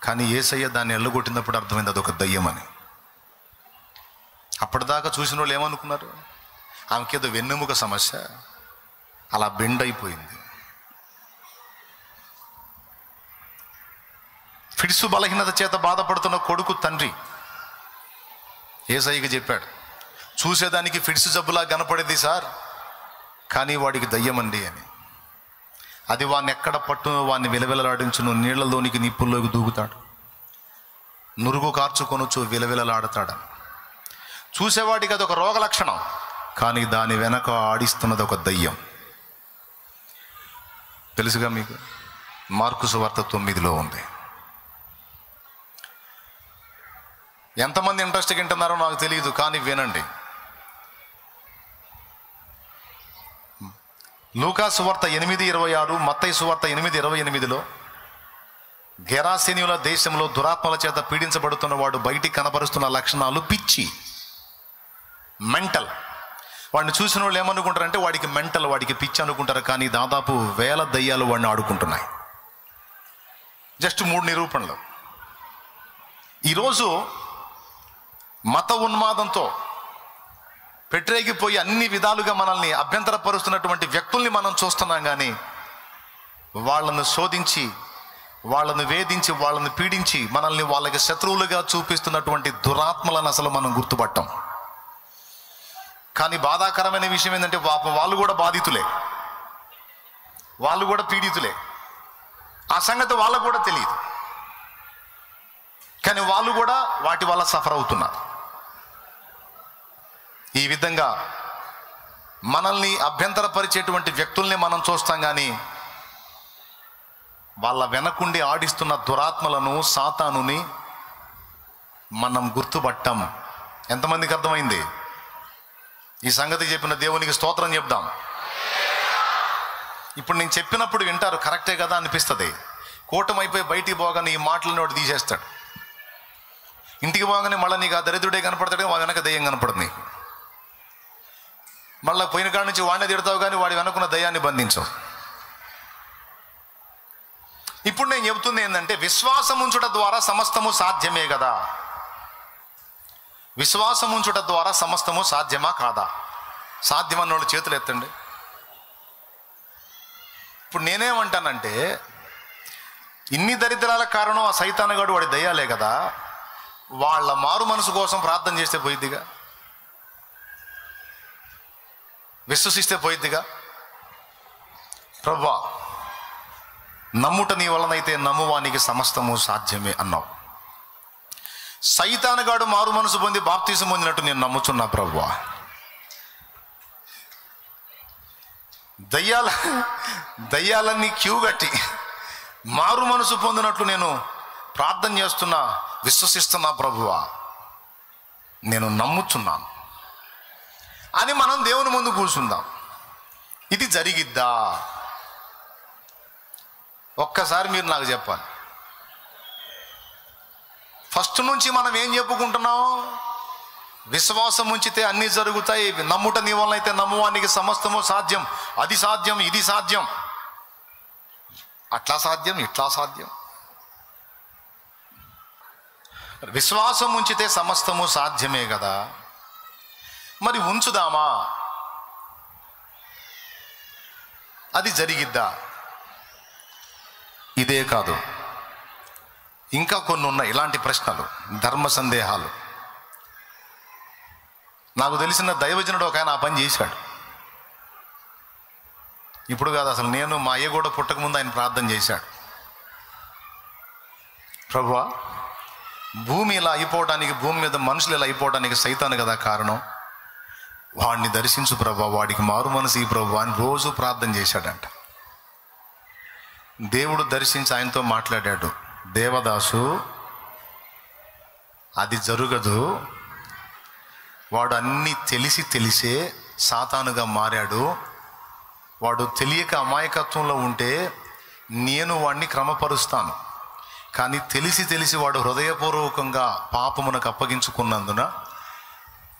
కానీ యేసయ్య దాన్ని ఎల్లగొట్టినప్పుడు అర్థమైంది అదొక దయ్యమని. అప్పటిదాకా చూసిన వాళ్ళు ఏమనుకున్నారు? ఆమెకేదో వెన్నెముక సమస్య, అలా బెండ్ అయిపోయింది. ఫిట్సు బలహీనత చేత బాధపడుతున్న కొడుకు తండ్రి యేసయ్యకి చెప్పాడు, చూసేదానికి ఫిట్సు జబ్బులా కనపడేది సార్, కానీ వాడికి దయ్యమండి అని. అది వాడిని ఎక్కడ పట్టును, వాడిని విలవిలలాడించును, నీళ్లలోనికి నిప్పుల్లోకి దూకుతాడు, నురుగు కార్చుకొనొచ్చు, విలవిలలాడతాడని. చూసేవాడికి అదొక రోగ లక్షణం, కానీ దాని వెనక ఆడిస్తున్నది ఒక దయ్యం. తెలుసుగా మీకు? మార్కు సువార్త 9లో ఉంది. ఎంతమంది ఇంట్రెస్ట్ వింటున్నారో నాకు తెలియదు, కానీ వినండి. లూకా సువార్త 8:26, మత్తయి సువార్త 8:28లో గెరాసెనీయుల దేశంలో దురాత్మల చేత పీడించబడుతున్న వాడు బయటికి కనపరుస్తున్న లక్షణాలు పిచ్చి, మెంటల్. వాడిని చూసిన వాళ్ళు ఏమనుకుంటారంటే వాడికి మెంటల్, వాడికి పిచ్చి అనుకుంటారు, కానీ దాదాపు 1000 దయ్యాలు వాడిని ఆడుకుంటున్నాయి. జస్ట్ 3 నిరూపణలు. ఈరోజు మత ఉన్మాదంతో పెట్టరేగిపోయి అన్ని విధాలుగా మనల్ని అభ్యంతరపరుస్తున్నటువంటి వ్యక్తుల్ని మనం చూస్తున్నాం, కానీ వాళ్ళను శోధించి, వాళ్ళను వేధించి, వాళ్ళను పీడించి మనల్ని వాళ్ళకి శత్రువులుగా చూపిస్తున్నటువంటి దురాత్మలను అసలు మనం గుర్తుపట్టాం. కానీ బాధాకరమైన విషయం ఏంటంటే వాళ్ళు కూడా బాధితులే, వాళ్ళు కూడా పీడితులే. ఆ సంగతి వాళ్ళకు కూడా తెలియదు, కానీ వాళ్ళు కూడా వాటి వల్ల సఫర్ అవుతున్నారు. ఈ విధంగా మనల్ని అభ్యంతరపరిచేటువంటి వ్యక్తుల్ని మనం చూస్తాం, కానీ వాళ్ళ వెనకుండి ఆడిస్తున్న దురాత్మలను, సాతానుని మనం గుర్తుపట్టం. ఎంతమందికి అర్థమైంది? ఈ సంగతి చెప్పిన దేవునికి స్తోత్రం చెప్దాం. ఇప్పుడు నేను చెప్పినప్పుడు వింటారు, కరెక్టే కదా అనిపిస్తుంది. కూటమైపోయి బయటికి పోగానే ఈ మాటలను వాడు తీసేస్తాడు. ఇంటికి పోగానే మళ్ళీ నీకు ఆ దరిద్రుడే కనపడతాడు, వాడి వెనక దయ్యం కనపడదు నీకు. మళ్ళీ పోయిన కాడ నుంచి వాడిని తిడతావు కానీ వాడి వెనకున్న దయ్యాన్ని బంధించవు. ఇప్పుడు నేను చెబుతుంది ఏంటంటే, విశ్వాసం ఉంచుట ద్వారా సమస్తము సాధ్యమే కదా. విశ్వాసం ఉంచుట ద్వారా సమస్తము సాధ్యమా కాదా? సాధ్యమన్నోళ్ళు చేతులు ఎత్తండి. ఇప్పుడు నేనేమంటానంటే, ఇన్ని దరిద్రాలకు కారణం ఆ సైతానుగాడు, వాడి దయ్యాలే కదా. వాళ్ళ మారు మనసు కోసం ప్రార్థన చేస్తే పోయిద్దిగా, విశ్వసిస్తే పోయిద్దిగా. ప్రభువా, నమ్ముట నీ వలనైతే నమ్మువానికి సమస్తము సాధ్యమే అన్నావు. సైతానుగాడు మారు మనసు పొంది బాప్తీసం పొందినట్టు నేను నమ్ముచున్నా ప్రభువా. దయ్యాలన్నీ క్యూ కట్టి మారు మనసు పొందినట్లు నేను ప్రార్థన చేస్తున్నా, విశ్వసిస్తున్నా ప్రభువా, నేను నమ్ముచున్నాను అని మనం దేవుని ముందు కూర్చుందాం. ఇది జరిగిద్దా? ఒక్కసారి మీరు నాకు చెప్పాలి. ఫస్ట్ నుంచి మనం ఏం చెప్పుకుంటున్నాం? విశ్వాసం ఉంచితే అన్నీ జరుగుతాయి, నమ్ముట నీ వలన అయితే నమ్మువానికి సమస్తము సాధ్యం, అది సాధ్యం, ఇది సాధ్యం, అట్లా సాధ్యం, ఇట్లా సాధ్యం. విశ్వాసం ఉంచితే సమస్తము సాధ్యమే కదా. మరి ఉంచుదామా? అది జరిగిద్దా? ఇదే కాదు, ఇంకా కొన్ని ఉన్నాయి ఇలాంటి ప్రశ్నలు, ధర్మ సందేహాలు. నాకు తెలిసిన దైవజనుడు ఒక ఆయన ఆ పని చేశాడు. ఇప్పుడు కాదు, అసలు నేను మా అయ్య కూడా పుట్టకముందు ఆయన ప్రార్థన చేశాడు. ప్రభువా, భూమి ఇలా అయిపోవడానికి, భూమి మీద మనుషులు ఇలా అయిపోవడానికి సైతాను కదా కారణం. వాడిని దర్శించు ప్రభువా, వాడికి మారు మనసు ఈ ప్రభువా అని రోజు ప్రార్థన చేశాడంట. దేవుడు దర్శించి ఆయనతో మాట్లాడాడు, దేవదాసు అది జరగదు, వాడు అన్నీ తెలిసే సాతానుగా మారాడు, వాడు తెలియక అమాయకత్వంలో ఉంటే నేను వాడిని క్రమపరుస్తాను, కానీ తెలిసి వాడు హృదయపూర్వకంగా పాపమునకు అప్పగించుకున్నందున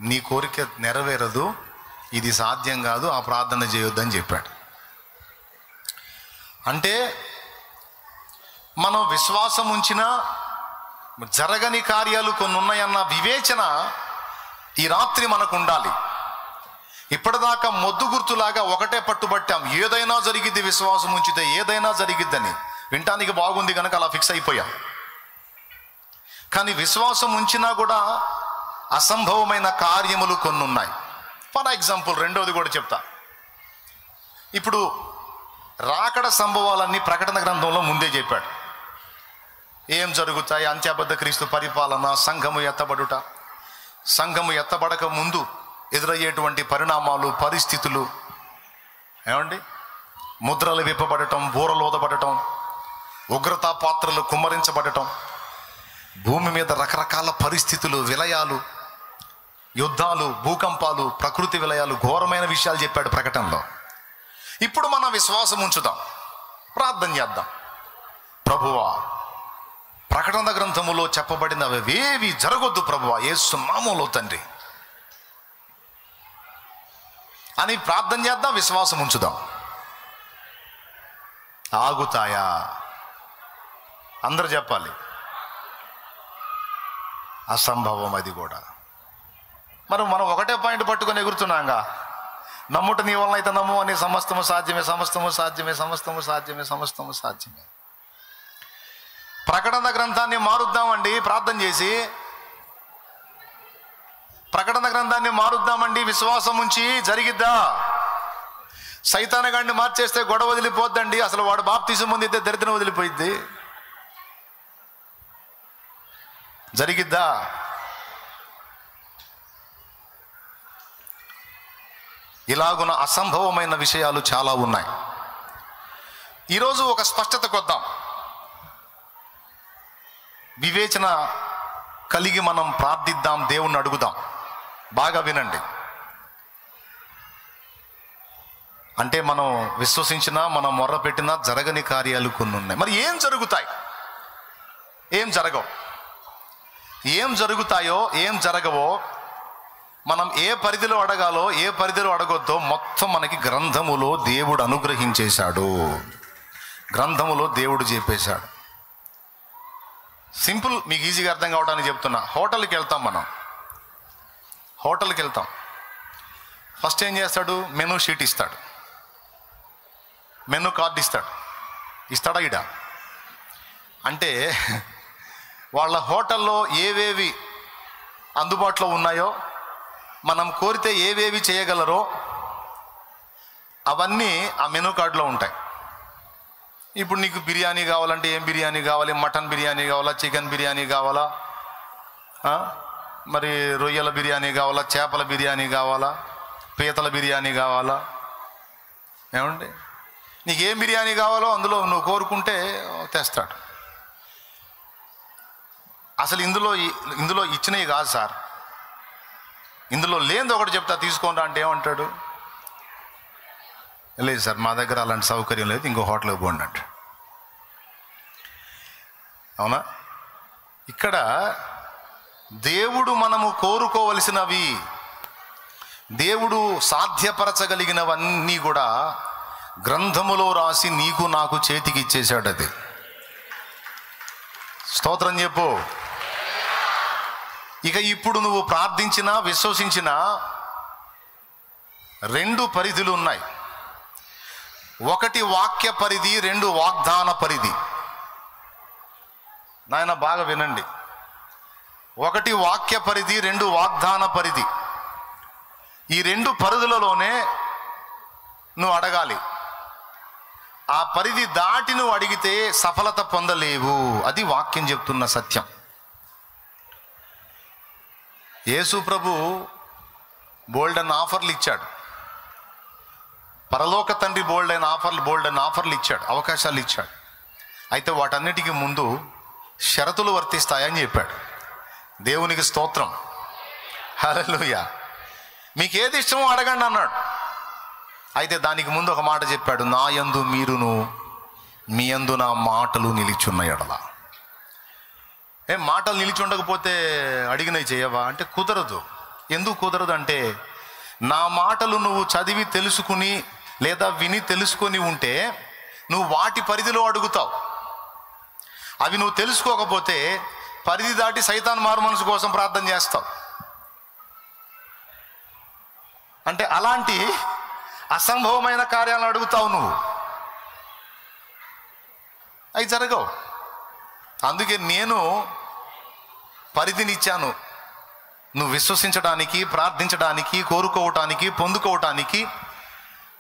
నీ కోరిక నెరవేరదు, ఇది సాధ్యం కాదు, ఆ ప్రార్థన చేయొద్దని చెప్పాడు. అంటే మనం విశ్వాసం ఉంచినా జరగని కార్యాలు కొన్ని ఉన్నాయన్న వివేచన ఈ రాత్రి మనకు ఉండాలి. ఇప్పటిదాకా మొద్దు గుర్తులాగా ఒకటే పట్టుబట్టాం, ఏదైనా జరిగిద్ది, విశ్వాసం ఉంచితే ఏదైనా జరిగిద్దని. వినటానికి బాగుంది కనుక అలా ఫిక్స్ అయిపోయాం. కానీ విశ్వాసం ఉంచినా కూడా అసంభవమైన కార్యములు కొన్ని ఉన్నాయి. ఫర్ ఎగ్జాంపుల్, రెండోది కూడా చెప్తా. ఇప్పుడు రాకడ సంభవాలన్నీ ప్రకటన గ్రంథంలో ముందే చెప్పాడు. ఏం జరుగుతాయి? అంత్యబద్ధ క్రీస్తు పరిపాలన, సంఘము ఎత్తబడుట, సంఘము ఎత్తబడక ముందు ఎదురయ్యేటువంటి పరిణామాలు, పరిస్థితులు, ఏమండి, ముద్రలు విప్పబడటం, బూరలోదబడటం, ఉగ్రతా పాత్రలు కుమ్మరించబడటం, భూమి మీద రకరకాల పరిస్థితులు, విలయాలు, యుద్ధాలు, భూకంపాలు, ప్రకృతి విలయాలు, ఘోరమైన విషయాలు చెప్పాడు ప్రకటనలో. ఇప్పుడు మనం విశ్వాసం ఉంచుదాం, ప్రార్థన చేద్దాం. ప్రభువా, ప్రకటన గ్రంథములో చెప్పబడినవేవి జరగొద్దు ప్రభువా, యేసు నామములో తండ్రి అని ప్రార్థన చేద్దాం, విశ్వాసం ఉంచుదాం. ఆగుతాయా? అందరూ చెప్పాలి. అసంభవం అది కూడా. మరి మనం ఒకటే పాయింట్ పట్టుకొని ఎగురుతున్నాంగా, నమ్ముట నీ వలన అయితే నమ్ము అని, సమస్తము సాధ్యమే, సమస్తము సాధ్యమే, సమస్తము సాధ్యమే, సమస్తము సాధ్యమే. ప్రకటన గ్రంథాన్ని మారుద్దామండి ప్రార్థన చేసి, ప్రకటన గ్రంథాన్ని మారుద్దామండి విశ్వాసం ఉంచి, జరిగిద్దా? సైతానుగాడిని మార్చేస్తే గొడవ వదిలిపోద్దండి, అసలు వాడు బాప్తిసం పొందితే దరిద్రం వదిలిపోయిద్ది. జరిగిద్దా? ఇలాగున అసంభవమైన విషయాలు చాలా ఉన్నాయి. ఈరోజు ఒక స్పష్టతకు వద్దాం. వివేచన కలిగి మనం ప్రార్థిద్దాం, దేవుణ్ణి అడుగుదాం. బాగా వినండి. అంటే మనం విశ్వసించినా, మనం మొర్ర పెట్టినా జరగని కార్యాలు కొన్ని ఉన్నాయి. మరి ఏం జరుగుతాయి? ఏం జరగవు. ఏం జరుగుతాయో, ఏం జరగవో, మనం ఏ పరిధిలో అడగాలో, ఏ పరిధిలో అడగొద్దో మొత్తం మనకి గ్రంథములో దేవుడు అనుగ్రహించేశాడు, గ్రంథములో దేవుడు చెప్పేశాడు. సింపుల్, మీకు ఈజీగా అర్థం కావడానికి చెప్తున్నా. హోటల్కి వెళ్తాం, మనం హోటల్కి వెళ్తాం. ఫస్ట్ ఏం చేస్తాడు? మెనూ షీట్ ఇస్తాడు, మెనూ కార్డు ఇస్తాడు. ఇస్తాడా? ఇడా? అంటే వాళ్ళ హోటల్లో ఏవేవి అందుబాటులో ఉన్నాయో, మనం కోరితే ఏవేవి చేయగలరో అవన్నీ ఆ మెనూ కార్డులో ఉంటాయి. ఇప్పుడు నీకు బిర్యానీ కావాలంటే ఏం బిర్యానీ కావాలి? మటన్ బిర్యానీ కావాలా, చికెన్ బిర్యానీ కావాలా, మరి రొయ్యల బిర్యానీ కావాలా, చేపల బిర్యానీ కావాలా, పీతల బిర్యానీ కావాలా? ఏమండి, నీకు ఏం బిర్యానీ కావాలో అందులో నువ్వు కోరుకుంటే తెస్తాడు. అసలు ఇందులో ఇచ్చినవి కాదు సార్, ఇందులో లేనిది ఒకటి చెప్తా తీసుకోండి అంటే ఏమంటాడు? లేదు సార్, మా దగ్గర అలాంటి సౌకర్యం లేదు, ఇంకో హోటల్కి పోండి అంట. అవునా? ఇక్కడ దేవుడు మనము కోరుకోవలసినవి, దేవుడు సాధ్యపరచగలిగినవన్నీ కూడా గ్రంథములో రాసి నీకు నాకు చేతికి ఇచ్చేశాడు. అది స్తోత్రం చెప్పు. ఇక ఇప్పుడు నువ్వు ప్రార్థించినా, విశ్వసించినా రెండు పరిధులు ఉన్నాయి. ఒకటి వాక్య పరిధి, రెండు వాగ్దాన పరిధి. నాయన బాగా వినండి. ఒకటి వాక్య పరిధి, రెండు వాగ్దాన పరిధి. ఈ రెండు పరిధులలోనే నువ్వు అడగాలి. ఆ పరిధి దాటి నువ్వు అడిగితే సఫలత పొందలేవు. అది వాక్యం చెప్తున్న సత్యం. యేసు ప్రభు బోల్డెన్ ఆఫర్లు ఇచ్చాడు. పరలోక తండ్రి బోల్డెన్ ఆఫర్లు ఇచ్చాడు, అవకాశాలు ఇచ్చాడు. అయితే వాటన్నిటికీ ముందు షరతులు వర్తిస్తాయని చెప్పాడు. దేవునికి స్తోత్రం, హల్లెలూయా. మీకు ఏది ఇష్టమో అడగండి అన్నాడు. అయితే దానికి ముందు ఒక మాట చెప్పాడు, నా యందు మీరును మీ యందు నా మాటలు నిలిచున్న ఎడల. మాటలు నిలిచి ఉండకపోతే అడిగినవి చేయవా అంటే కుదరదు. ఎందుకు కుదరదు అంటే, నా మాటలు నువ్వు చదివి తెలుసుకుని లేదా విని తెలుసుకొని ఉంటే నువ్వు వాటి పరిధిలో అడుగుతావు. అవి నువ్వు తెలుసుకోకపోతే పరిధి దాటి సైతాన్ మారు మనసు కోసం ప్రార్థన చేస్తావు. అంటే అలాంటి అసంభవమైన కార్యాలను అడుగుతావు నువ్వు, అవి జరగవు. అందుకే నేను పరిధినిచ్చాను, నువ్వు విశ్వసించడానికి, ప్రార్థించడానికి, కోరుకోవటానికి, పొందుకోవటానికి.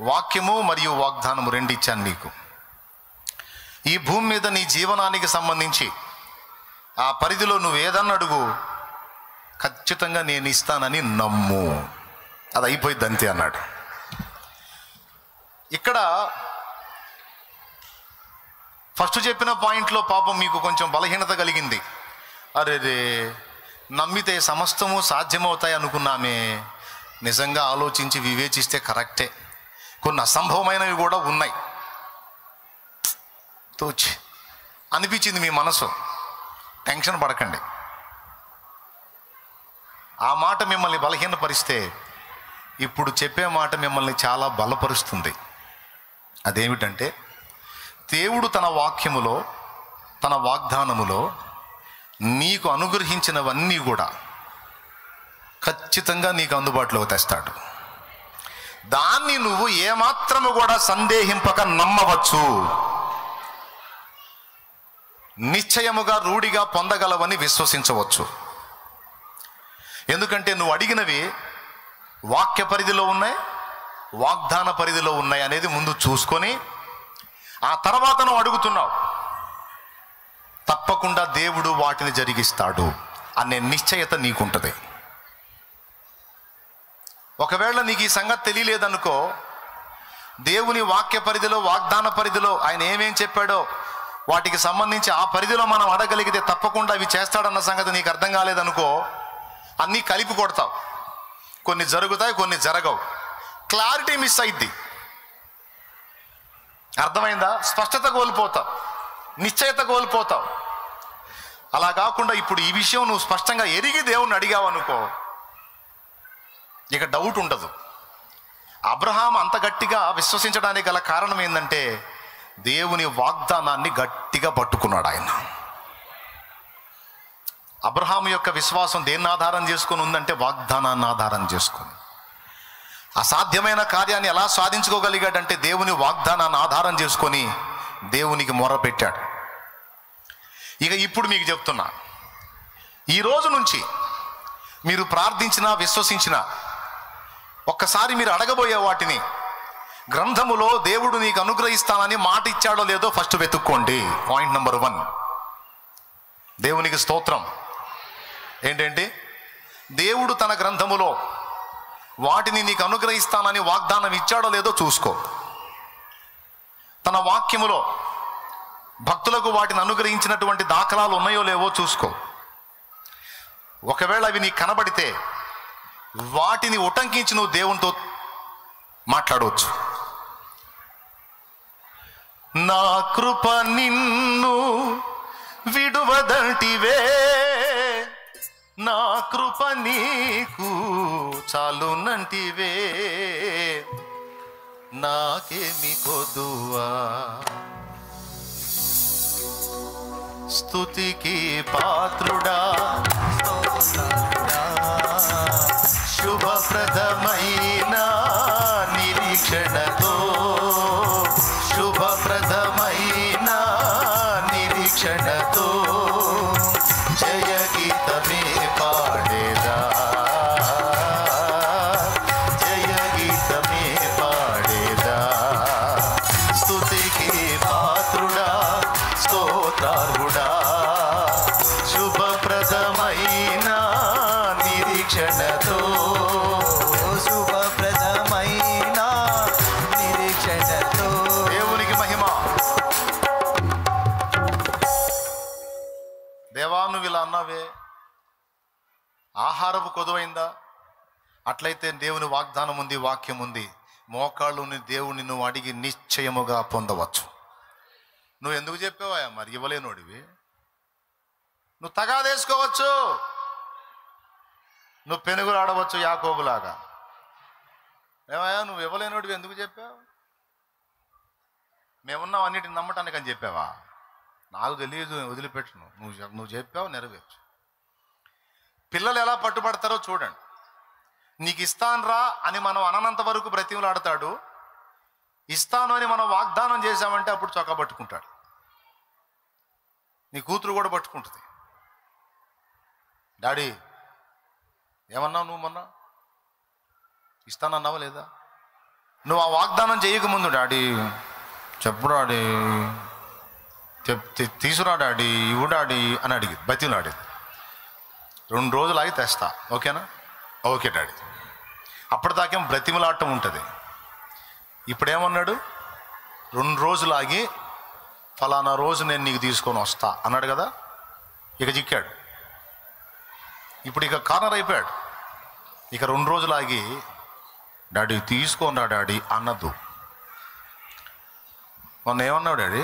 వాక్యము మరియు వాగ్దానము రెండు ఇచ్చాను నీకు. ఈ భూమి మీద నీ జీవనానికి సంబంధించి ఆ పరిధిలో నువ్వు ఏదన్నా అడుగు, ఖచ్చితంగా నేను ఇస్తానని నమ్ము, అది అయిపోయింది అంతే అన్నాడు. ఇక్కడ ఫస్ట్ చెప్పిన పాయింట్లో పాపం మీకు కొంచెం బలహీనత కలిగింది. అరే నమ్మితే సమస్తము సాధ్యమవుతాయి అనుకున్నామే. నిజంగా ఆలోచించి వివేచిస్తే కరెక్టే, కొన్ని అసంభవమైనవి కూడా ఉన్నాయి తోచి అనిపించింది మీ మనసు. టెన్షన్ పడకండి. ఆ మాట మిమ్మల్ని బలహీనపరిస్తే ఇప్పుడు చెప్పే మాట మిమ్మల్ని చాలా బలపరుస్తుంది. అదేమిటంటే, దేవుడు తన వాక్యములో, తన వాగ్దానములో నీకు అనుగ్రహించినవన్నీ కూడా ఖచ్చితంగా నీకు అందుబాటులోకి తెస్తాడు. దాన్ని నువ్వు ఏమాత్రము కూడా సందేహింపక నమ్మవచ్చు. నిశ్చయముగా రూఢిగా పొందగలవని విశ్వసించవచ్చు. ఎందుకంటే నువ్వు అడిగినవి వాక్య పరిధిలో ఉన్నాయి, వాగ్దాన పరిధిలో ఉన్నాయి అనేది ముందు చూసుకొని ఆ తర్వాత నువ్వు అడుగుతున్నావు. తప్పకుండా దేవుడు వాటిని జరిగిస్తాడు అనే నిశ్చయత నీకుంటుంది. ఒకవేళ నీకు ఈ సంగతి తెలియలేదనుకో, దేవుని వాక్య పరిధిలో, వాగ్దాన పరిధిలో ఆయన ఏమేం చెప్పాడో వాటికి సంబంధించి ఆ పరిధిలో మనం అడగలిగితే తప్పకుండా అవి చేస్తాడన్న సంగతి నీకు అర్థం కాలేదనుకో, అన్నీ కలిపి కొడతావు. కొన్ని జరుగుతాయి, కొన్ని జరగవు. క్లారిటీ మిస్ అయింది. అర్థమైందా? స్పష్టత కోల్పోతావు, నిశ్చయత కోల్పోతావు. అలా కాకుండా ఇప్పుడు ఈ విషయం నువ్వు స్పష్టంగా ఎరిగి దేవుణ్ణి అడిగావు అనుకో, ఇక డౌట్ ఉండదు. అబ్రహాం అంత గట్టిగా విశ్వసించడానికి గల కారణం ఏంటంటే దేవుని వాగ్దానాన్ని గట్టిగా పట్టుకున్నాడు ఆయన. అబ్రహాం యొక్క విశ్వాసం దేన్ని ఆధారం చేసుకొని ఉందంటే వాగ్దానాన్ని ఆధారం చేసుకొని. అసాధ్యమైన కార్యాన్ని ఎలా సాధించుకోగలిగాడంటే దేవుని వాగ్దానాన్ని ఆధారం చేసుకొని దేవునికి మొరపెట్టాడు. ఇక ఇప్పుడు మీకు చెప్తున్నా, ఈ రోజు నుంచి మీరు ప్రార్థించినా విశ్వసించినా ఒక్కసారి మీరు అడగబోయే వాటిని గ్రంథములో దేవుడు నీకు అనుగ్రహిస్తానని మాట ఇచ్చాడో లేదో ఫస్ట్ వెతుక్కోండి. Point number 1. దేవునికి స్తోత్రం. ఏంటంటే దేవుడు తన గ్రంథములో వాటిని నీకు అనుగ్రహిస్తానని వాగ్దానం ఇచ్చాడో లేదో చూసుకో. తన వాక్యములో భక్తులకు వాటిని అనుగ్రహించినటువంటి దాఖలాలు ఉన్నాయో లేవో చూసుకో. ఒకవేళ అవి నీకు కనబడితే వాటిని ఉటంకించి నువ్వు దేవునితో మాట్లాడవచ్చు. నా కృప నిన్ను విడువదంటివే, నా కృప నీకు చాలునంటివే, నాకేమి కొదువా, స్తుతికి పాత్రుడా, శుభప్రదమైన నిరీక్షణతో, శుభప్రదమైన నిరీక్షణతో జయ గీతమే పాడేదా, జయ గీతమే పాడేదా, స్తుతికి పాత్రుడా, స్తోత్రార్హుడా, శుభప్రదమైన నిరీక్షణతో, శుభప్రదమైన నిరీక్షణతో. దేవునికి మహిమ. దేవా నువ్వు ఇలా అన్నావే, ఆహారపు కొదువైందా? అట్లయితే దేవుని వాగ్దానం ఉంది, వాక్యం ఉంది. మోకాళ్ళుని దేవుని నువ్వు అడిగి నిశ్చయముగా పొందవచ్చు. నువ్వు ఎందుకు చెప్పావా మరి ఇవ్వలేనోడివి? నువ్వు తగాదేసుకోవచ్చు, నువ్వు పెనుగులు ఆడవచ్చు యాకోబులాగా. ఏమయ్యా నువ్వు ఇవ్వలేనోడివి ఎందుకు చెప్పావు? మేమున్నావు అన్నిటిని నమ్మటానికి అని చెప్పావా? నాకు తెలియదు, వదిలిపెట్టును. నువ్వు చెప్పావు, నెరవేర్చు. పిల్లలు ఎలా పట్టుబడతారో చూడండి. నీకు ఇస్తాను రా అని మనం అననంత వరకు బ్రతిమలాడతాడు. ఇస్తాను అని మనం వాగ్దానం చేశామంటే అప్పుడు చొక్కా పట్టుకుంటాడు. నీ కూతురు కూడా పట్టుకుంటుంది. డాడీ ఏమన్నావు నువ్వు మొన్న? ఇస్తానన్నావా లేదా? నువ్వు ఆ వాగ్దానం చేయకముందు డాడీ చెప్పు డాడీ, తీసుకురా డాడీ, ఇవ్వు డాడీ అని అడిగి బతిలాడేది. 2 రోజులు ఆగి తెస్తా, ఓకేనా? Okay daddy. అప్పటిదాకేం బ్రతిమలాటం ఉంటుంది. ఇప్పుడేమన్నాడు? 2 రోజులు ఆగి ఫలానా రోజు నేను నీకు తీసుకొని వస్తా అన్నాడు కదా. ఇక చిక్కాడు. ఇప్పుడు ఇక కార్నర్ అయిపోయాడు. ఇక 2 రోజులు ఆగి డాడీ తీసుకోండా డాడీ అన్నదు. మొన్న ఏమన్నావు డాడీ?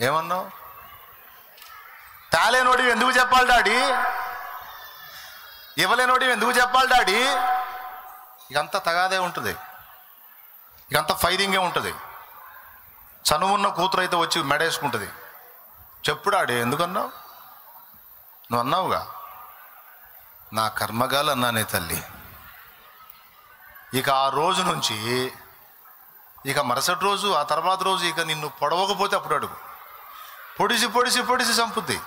ఏమన్నావు? తేలేనోడి ఎందుకు చెప్పాలి డాడీ? ఇవ్వలేనోడి ఎందుకు చెప్పాలి డాడీ? ఇకంతా తగాదే ఉంటుంది, ఇకంతా ఫైరింగే ఉంటుంది. చనువున్న కూతురు అయితే వచ్చి మెడేసుకుంటుంది. చెప్పు డాడీ ఎందుకన్నావు? నువ్వు అన్నావుగా, నా కర్మగాలు అన్నానే తల్లి. ఇక ఆ రోజు నుంచి ఇక మరుసటి రోజు, ఆ తర్వాత రోజు ఇక నిన్ను పొడవకపోతే అప్పుడు అడుగు. పొడిసి పొడిసి పొడిసి చంపుద్ది.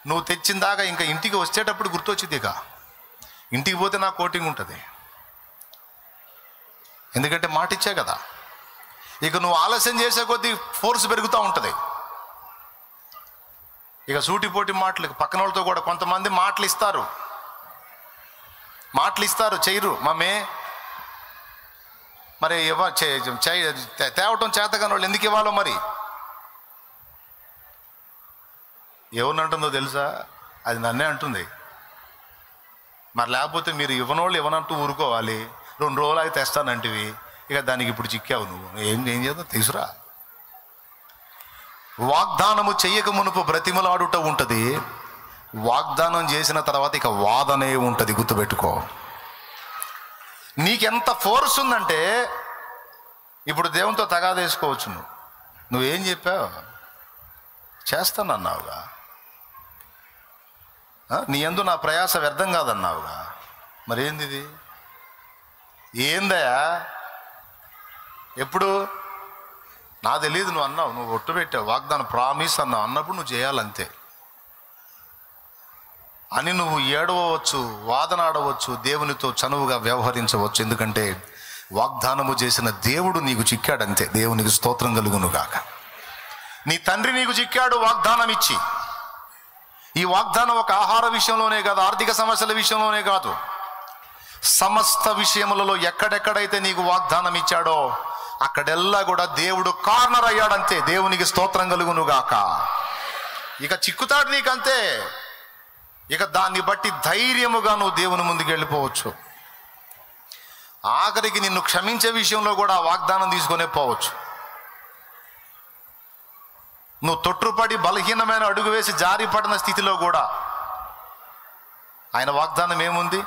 నువ్వు తెచ్చిన దాకా ఇంకా ఇంటికి వచ్చేటప్పుడు గుర్తొచ్చింది. ఇక ఇంటికి పోతే నా కోటింగ్ ఉంటుంది, ఎందుకంటే మాట ఇచ్చే కదా. ఇక నువ్వు ఆలస్యం చేసే కొద్దీ ఫోర్స్ పెరుగుతూ ఉంటుంది. ఇక సూటిపోటి మాటలు పక్కన వాళ్ళతో కూడా కొంతమంది మాటలు ఇస్తారు చేయరు. మమ్మే మరి తేవటం చేతగాని వాళ్ళు ఎందుకు ఇవ్వాలో మరి? ఎవరిని అంటుందో తెలుసా? అది నన్నే అంటుంది. మరి లేకపోతే మీరు ఇవ్వనోళ్ళు ఇవ్వనంటూ ఊరుకోవాలి. 2 రోజులు అయితే తెస్తానంటివి, ఇక దానికి ఇప్పుడు చిక్కావు. నువ్వు ఏం చేద్దాం తెలుసురా. వాగ్దానము చెయ్యక మునుపు బ్రతిమలాడుట ఉంటుంది, వాగ్దానం చేసిన తర్వాత ఇక వాదనే ఉంటుంది. గుర్తుపెట్టుకో. నీకెంత ఫోర్స్ ఉందంటే ఇప్పుడు దేవునితో తగాదేసుకోవచ్చు. నువ్వేం చెప్పావు? చేస్తానన్నావుగా, నీ యందు నా ప్రయాస వ్యర్థం కాదన్నావుగా, మరేంది ఇది? ఏందయా? ఎప్పుడు? నా తెలియదు, నువ్వు అన్నావు, నువ్వు ఒట్టు పెట్టావు, వాగ్దానం ప్రామిస్ అన్నావు, అన్నప్పుడు నువ్వు చేయాలంతే అని నువ్వు ఏడవచ్చు, వాదనాడవచ్చు, దేవునితో చనువుగా వ్యవహరించవచ్చు. ఎందుకంటే వాగ్దానము చేసిన దేవుడు నీకు చిక్కాడంతే. దేవునికి స్తోత్రం కలుగునుగాక. నీ తండ్రి నీకు చిక్కాడు వాగ్దానం ఇచ్చి. ఈ వాగ్దానం ఒక ఆహార విషయంలోనే కాదు, ఆర్థిక సమస్యల విషయంలోనే కాదు, సమస్త విషయములలో ఎక్కడెక్కడైతే నీకు వాగ్దానం ఇచ్చాడో అక్కడెల్లా కూడా దేవుడు కార్నర్ అయ్యాడంతే. దేవునికి స్తోత్రం కలుగునుగాక. ఇక చిక్కుతాడు నీకంతే. ఇక దాన్ని బట్టి ధైర్యముగా నువ్వు దేవుని ముందుకు వెళ్ళిపోవచ్చు. ఆఖరికి నిన్ను క్షమించే విషయంలో కూడా వాగ్దానం తీసుకునే పోవచ్చు. నువ్వు తొట్టుపడి బలహీనమైన అడుగు వేసి జారి పడిన స్థితిలో కూడా ఆయన వాగ్దానం ఏముంది?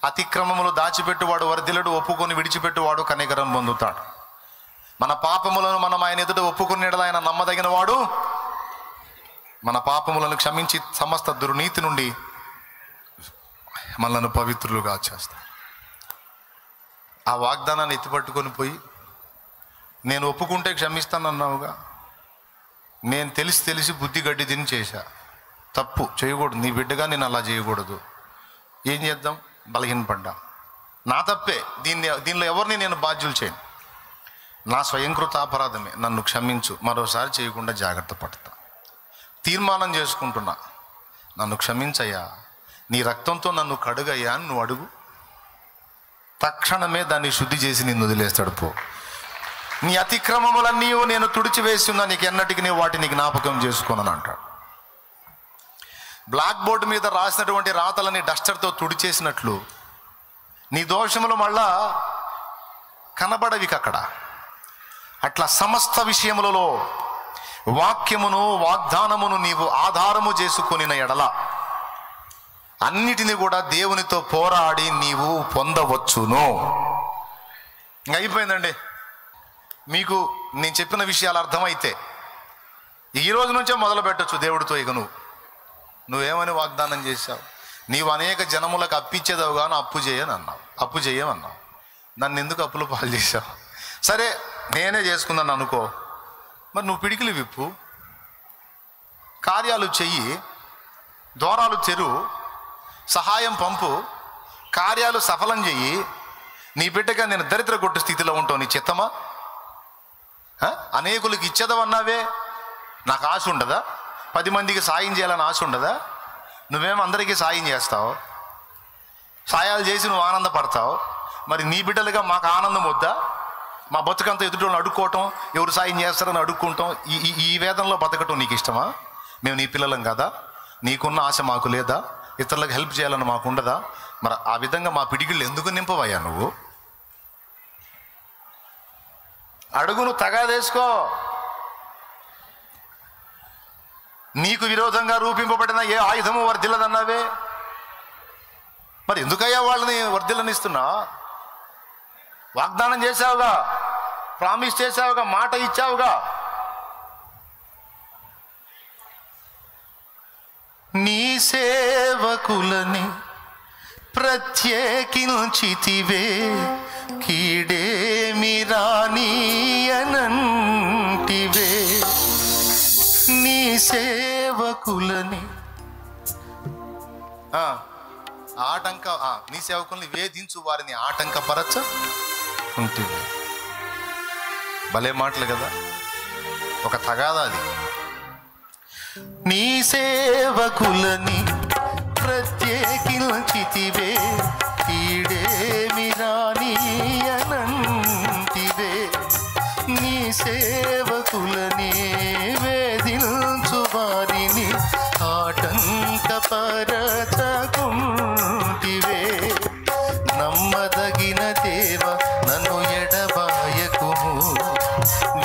అతిక్రమములు దాచిపెట్టువాడు వర్ధిల్లడు, ఒప్పుకొని విడిచిపెట్టువాడు కనికరం పొందుతాడు. మన పాపములను మనం ఆయన ఎదుట ఒప్పుకునేలా ఆయన నమ్మదగిన వాడు, మన పాపములను క్షమించి సమస్త దుర్నీతి నుండి మనలను పవిత్రులుగా చేస్తాడు. ఆ వాగ్దానాన్ని ఎత్తిపట్టుకొని పోయి నేను ఒప్పుకుంటే క్షమిస్తానన్నావుగా, నేను తెలిసి బుద్ధి గడ్డి తిని చేశా, తప్పు చేయకూడదు, నీ బిడ్డగా నేను అలా చేయకూడదు, ఏం చేద్దాం? బలహీనపడ్డా, నా తప్పే, దీనిలో ఎవరిని నేను బాధ్యులు చేయను, నా స్వయంకృత అపరాధమే, నన్ను క్షమించు, మరోసారి చేయకుండా జాగ్రత్త పడతా, తీర్మానం చేసుకుంటున్నా, నన్ను క్షమించయ్యా, నీ రక్తంతో నన్ను కడుగయ్యా అని నువ్వు అడుగు. తక్షణమే దాన్ని శుద్ధి చేసి నిన్ను వదిలేస్తాడు. పో, నీ అతిక్రమములన్నీ నేను తుడిచివేసి ఉన్నా, నీకు ఎన్నటికి నీ వాటిని జ్ఞాపకం చేసుకోనని అంటాడు. బ్లాక్ బోర్డు మీద రాసినటువంటి రాతలని డస్టర్తో తుడిచేసినట్లు నీ దోషములు మళ్ళా కనబడవిక అక్కడ. అట్లా సమస్త విషయములలో వాక్యమును వాగ్దానమును నీవు ఆధారము చేసుకొనిన ఎడల అన్నిటినీ కూడా దేవునితో పోరాడి నీవు పొందవచ్చును. ఇంకా అయిపోయిందండి. మీకు నేను చెప్పిన విషయాలు అర్థమైతే ఈ రోజు నుంచే మొదలు పెట్టచ్చు దేవుడితో. ఇక నువ్వేమని వాగ్దానం చేశావు? నీవు అనేక జనములకు అప్పిచ్చేదావు కానీ అప్పు చేయమన్నావు. నన్ను ఎందుకు అప్పులు పాలు చేశావు? సరే నేనే చేసుకున్నాను అనుకో, మరి నువ్వు పిడికిలు విప్పు, కార్యాలు చెయ్యి, ద్వారాలు తెరువు, సహాయం పంపు, కార్యాలు సఫలం చెయ్యి. నీ బిడ్డగా నేను దరిద్ర కొట్టు స్థితిలో ఉంటావు, నీ చిత్తమా? అనేకులకు ఇచ్చేదవన్నావే, నాకు ఆశ ఉండదా? 10 మందికి సాయం చేయాలని ఆశ ఉండదా? నువ్వేమో అందరికీ సాయం చేస్తావు, సాయాలు చేసి నువ్వు ఆనందపడతావు. మరి నీ బిడ్డలుగా మాకు ఆనందం వద్దా? మా బతుకంతా ఎదుటి అడుక్కోవటం, ఎవరు సాయం చేస్తారని అడుక్కుంటాం, ఈ వేదనలో బతకటం నీకు ఇష్టమా? మేము నీ పిల్లలం కదా? నీకున్న ఆశ మాకు లేదా? ఇతరులకు హెల్ప్ చేయాలని మాకు ఉండదా? మరి ఆ విధంగా మా పిడికిళ్ళు ఎందుకు నింపవయ్యా నువ్వు? అడుగును తగాదేసుకో. నీకు విరోధంగా రూపింపబడిన ఏ ఆయుధము వర్ధిల్లదన్నావే, మరి ఎందుకయ్యా వాళ్ళని వర్ధిల్లనిస్తున్నా? వాగ్దానం చేశావుగా, ప్రామిస్ చేశావుగా, మాట ఇచ్చావుగా. నీ సేవకులని ప్రత్యేకించితివే, కీడేమి రానీయనంటివే. నీ సేవకులని నీ సేవకుల్ని వేధించు వారిని ఆటంకపరచ ఉంటుంది. భలే మాటలు కదా, ఒక తగాదా అది. నీ సేవకులని ప్రత్యేకించితివే, కీడేమి రానీయనంటివే. నీ సేవకులని వేధించు వారిని పరచకుంటివే. నమ్మదగిన దేవ నన్ను ఎడబాయకుము,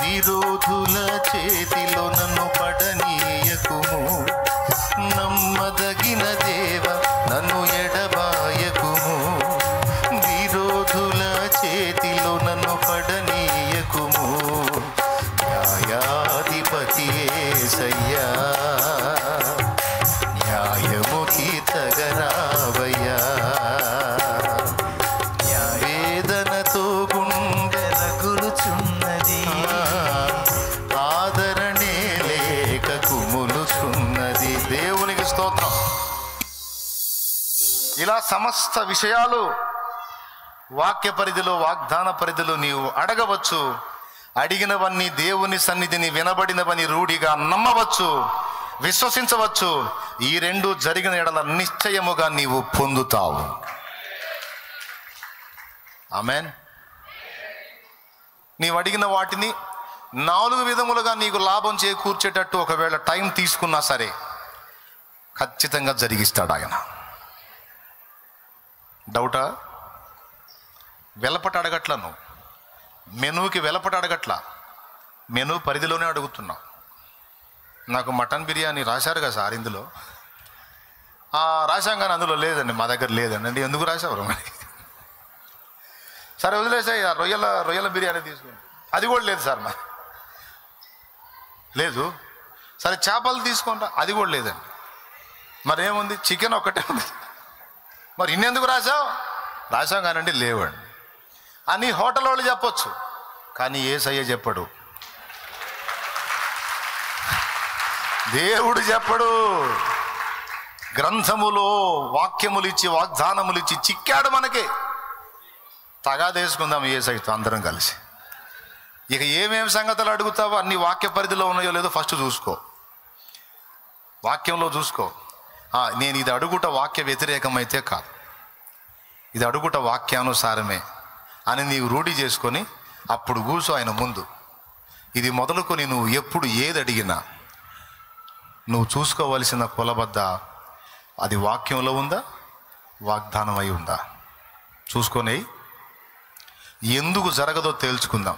విరోధుల చేతిలో నన్ను పడనీయకుము. నమ్మదగిన దేవ నన్ను ఎడబాయకుము, విరోధుల చేతిలో నన్ను పడనీయకుము. న్యాయాధిపతి యేసయ్యా, న్యాయము తీర్చగరావయ్యా. వేదనతో గుండె రగులుచున్నది, ఆదరణే లేక కుములుచున్నది. దేవునికి స్తోత్రం. ఇలా సమస్త విషయాలు వాక్య పరిధిలో, వాగ్దాన పరిధిలో నీవు అడగవచ్చు. అడిగినవన్నీ దేవుని సన్నిధిని వినబడినవని రూఢిగా నమ్మవచ్చు, విశ్వసించవచ్చు. ఈ రెండు జరిగిన ఎడల నిశ్చయముగా నీవు పొందుతావు. ఆమెన్. నీవు అడిగిన వాటిని 4 విధములుగా నీకు లాభం చేకూర్చేటట్టు ఒకవేళ టైం తీసుకున్నా సరే ఖచ్చితంగా జరిగిస్తాడు ఆయన. డౌటా? వెలపట అడగట్లా, నువ్వు మెనూకి వెలపట అడగట్లా, మెనూ పరిధిలోనే అడుగుతున్నావు. నాకు మటన్ బిర్యానీ రాశారు కదా సార్ ఇందులో, రాశాం కానీ అందులో లేదండి, మా దగ్గర లేదండి. అంటే ఎందుకు రాశారు మరి? సరే వదిలేసాయి, రొయ్యల బిర్యానీ తీసుకుని, అది కూడా లేదు సార్ మరి, లేదు. సరే చేపలు తీసుకుంటా, అది కూడా లేదండి. మరి ఏముంది? చికెన్ ఒక్కటే ఉంది. మరి ఇన్నెందుకు రాశావు? రాశాం కానండి లేవండి అని హోటల్ వాళ్ళు చెప్పొచ్చు, కానీ యేసయ్య చెప్పడు, దేవుడు చెప్పడు. గ్రంథములో వాక్యములు ఇచ్చి, వాగ్దానములు ఇచ్చి చిక్కాడు మనకి. తగాదేసుకుందాం యేసయ్యతో అందరం కలిసి. ఇక ఏమేమి సంగతులు అడుగుతావో అన్ని వాక్య పరిధిలో ఉన్నాయో లేదో ఫస్ట్ చూసుకో, వాక్యంలో చూసుకో. నేను ఇది అడుగుట వాక్య వ్యతిరేకమైతే కాదు, ఇది అడుగుట వాక్యానుసారమే అని నీవు రూఢి చేసుకొని అప్పుడు కూర్చో ఆయన ముందు. ఇది మొదలుకొని నువ్వు ఎప్పుడు ఏది అడిగినా నువ్వు చూసుకోవలసిన కొలబద్ద అది వాక్యంలో ఉందా, వాగ్దానం అయి ఉందా చూసుకొని ఎందుకు జరగదో తేల్చుకుందాం.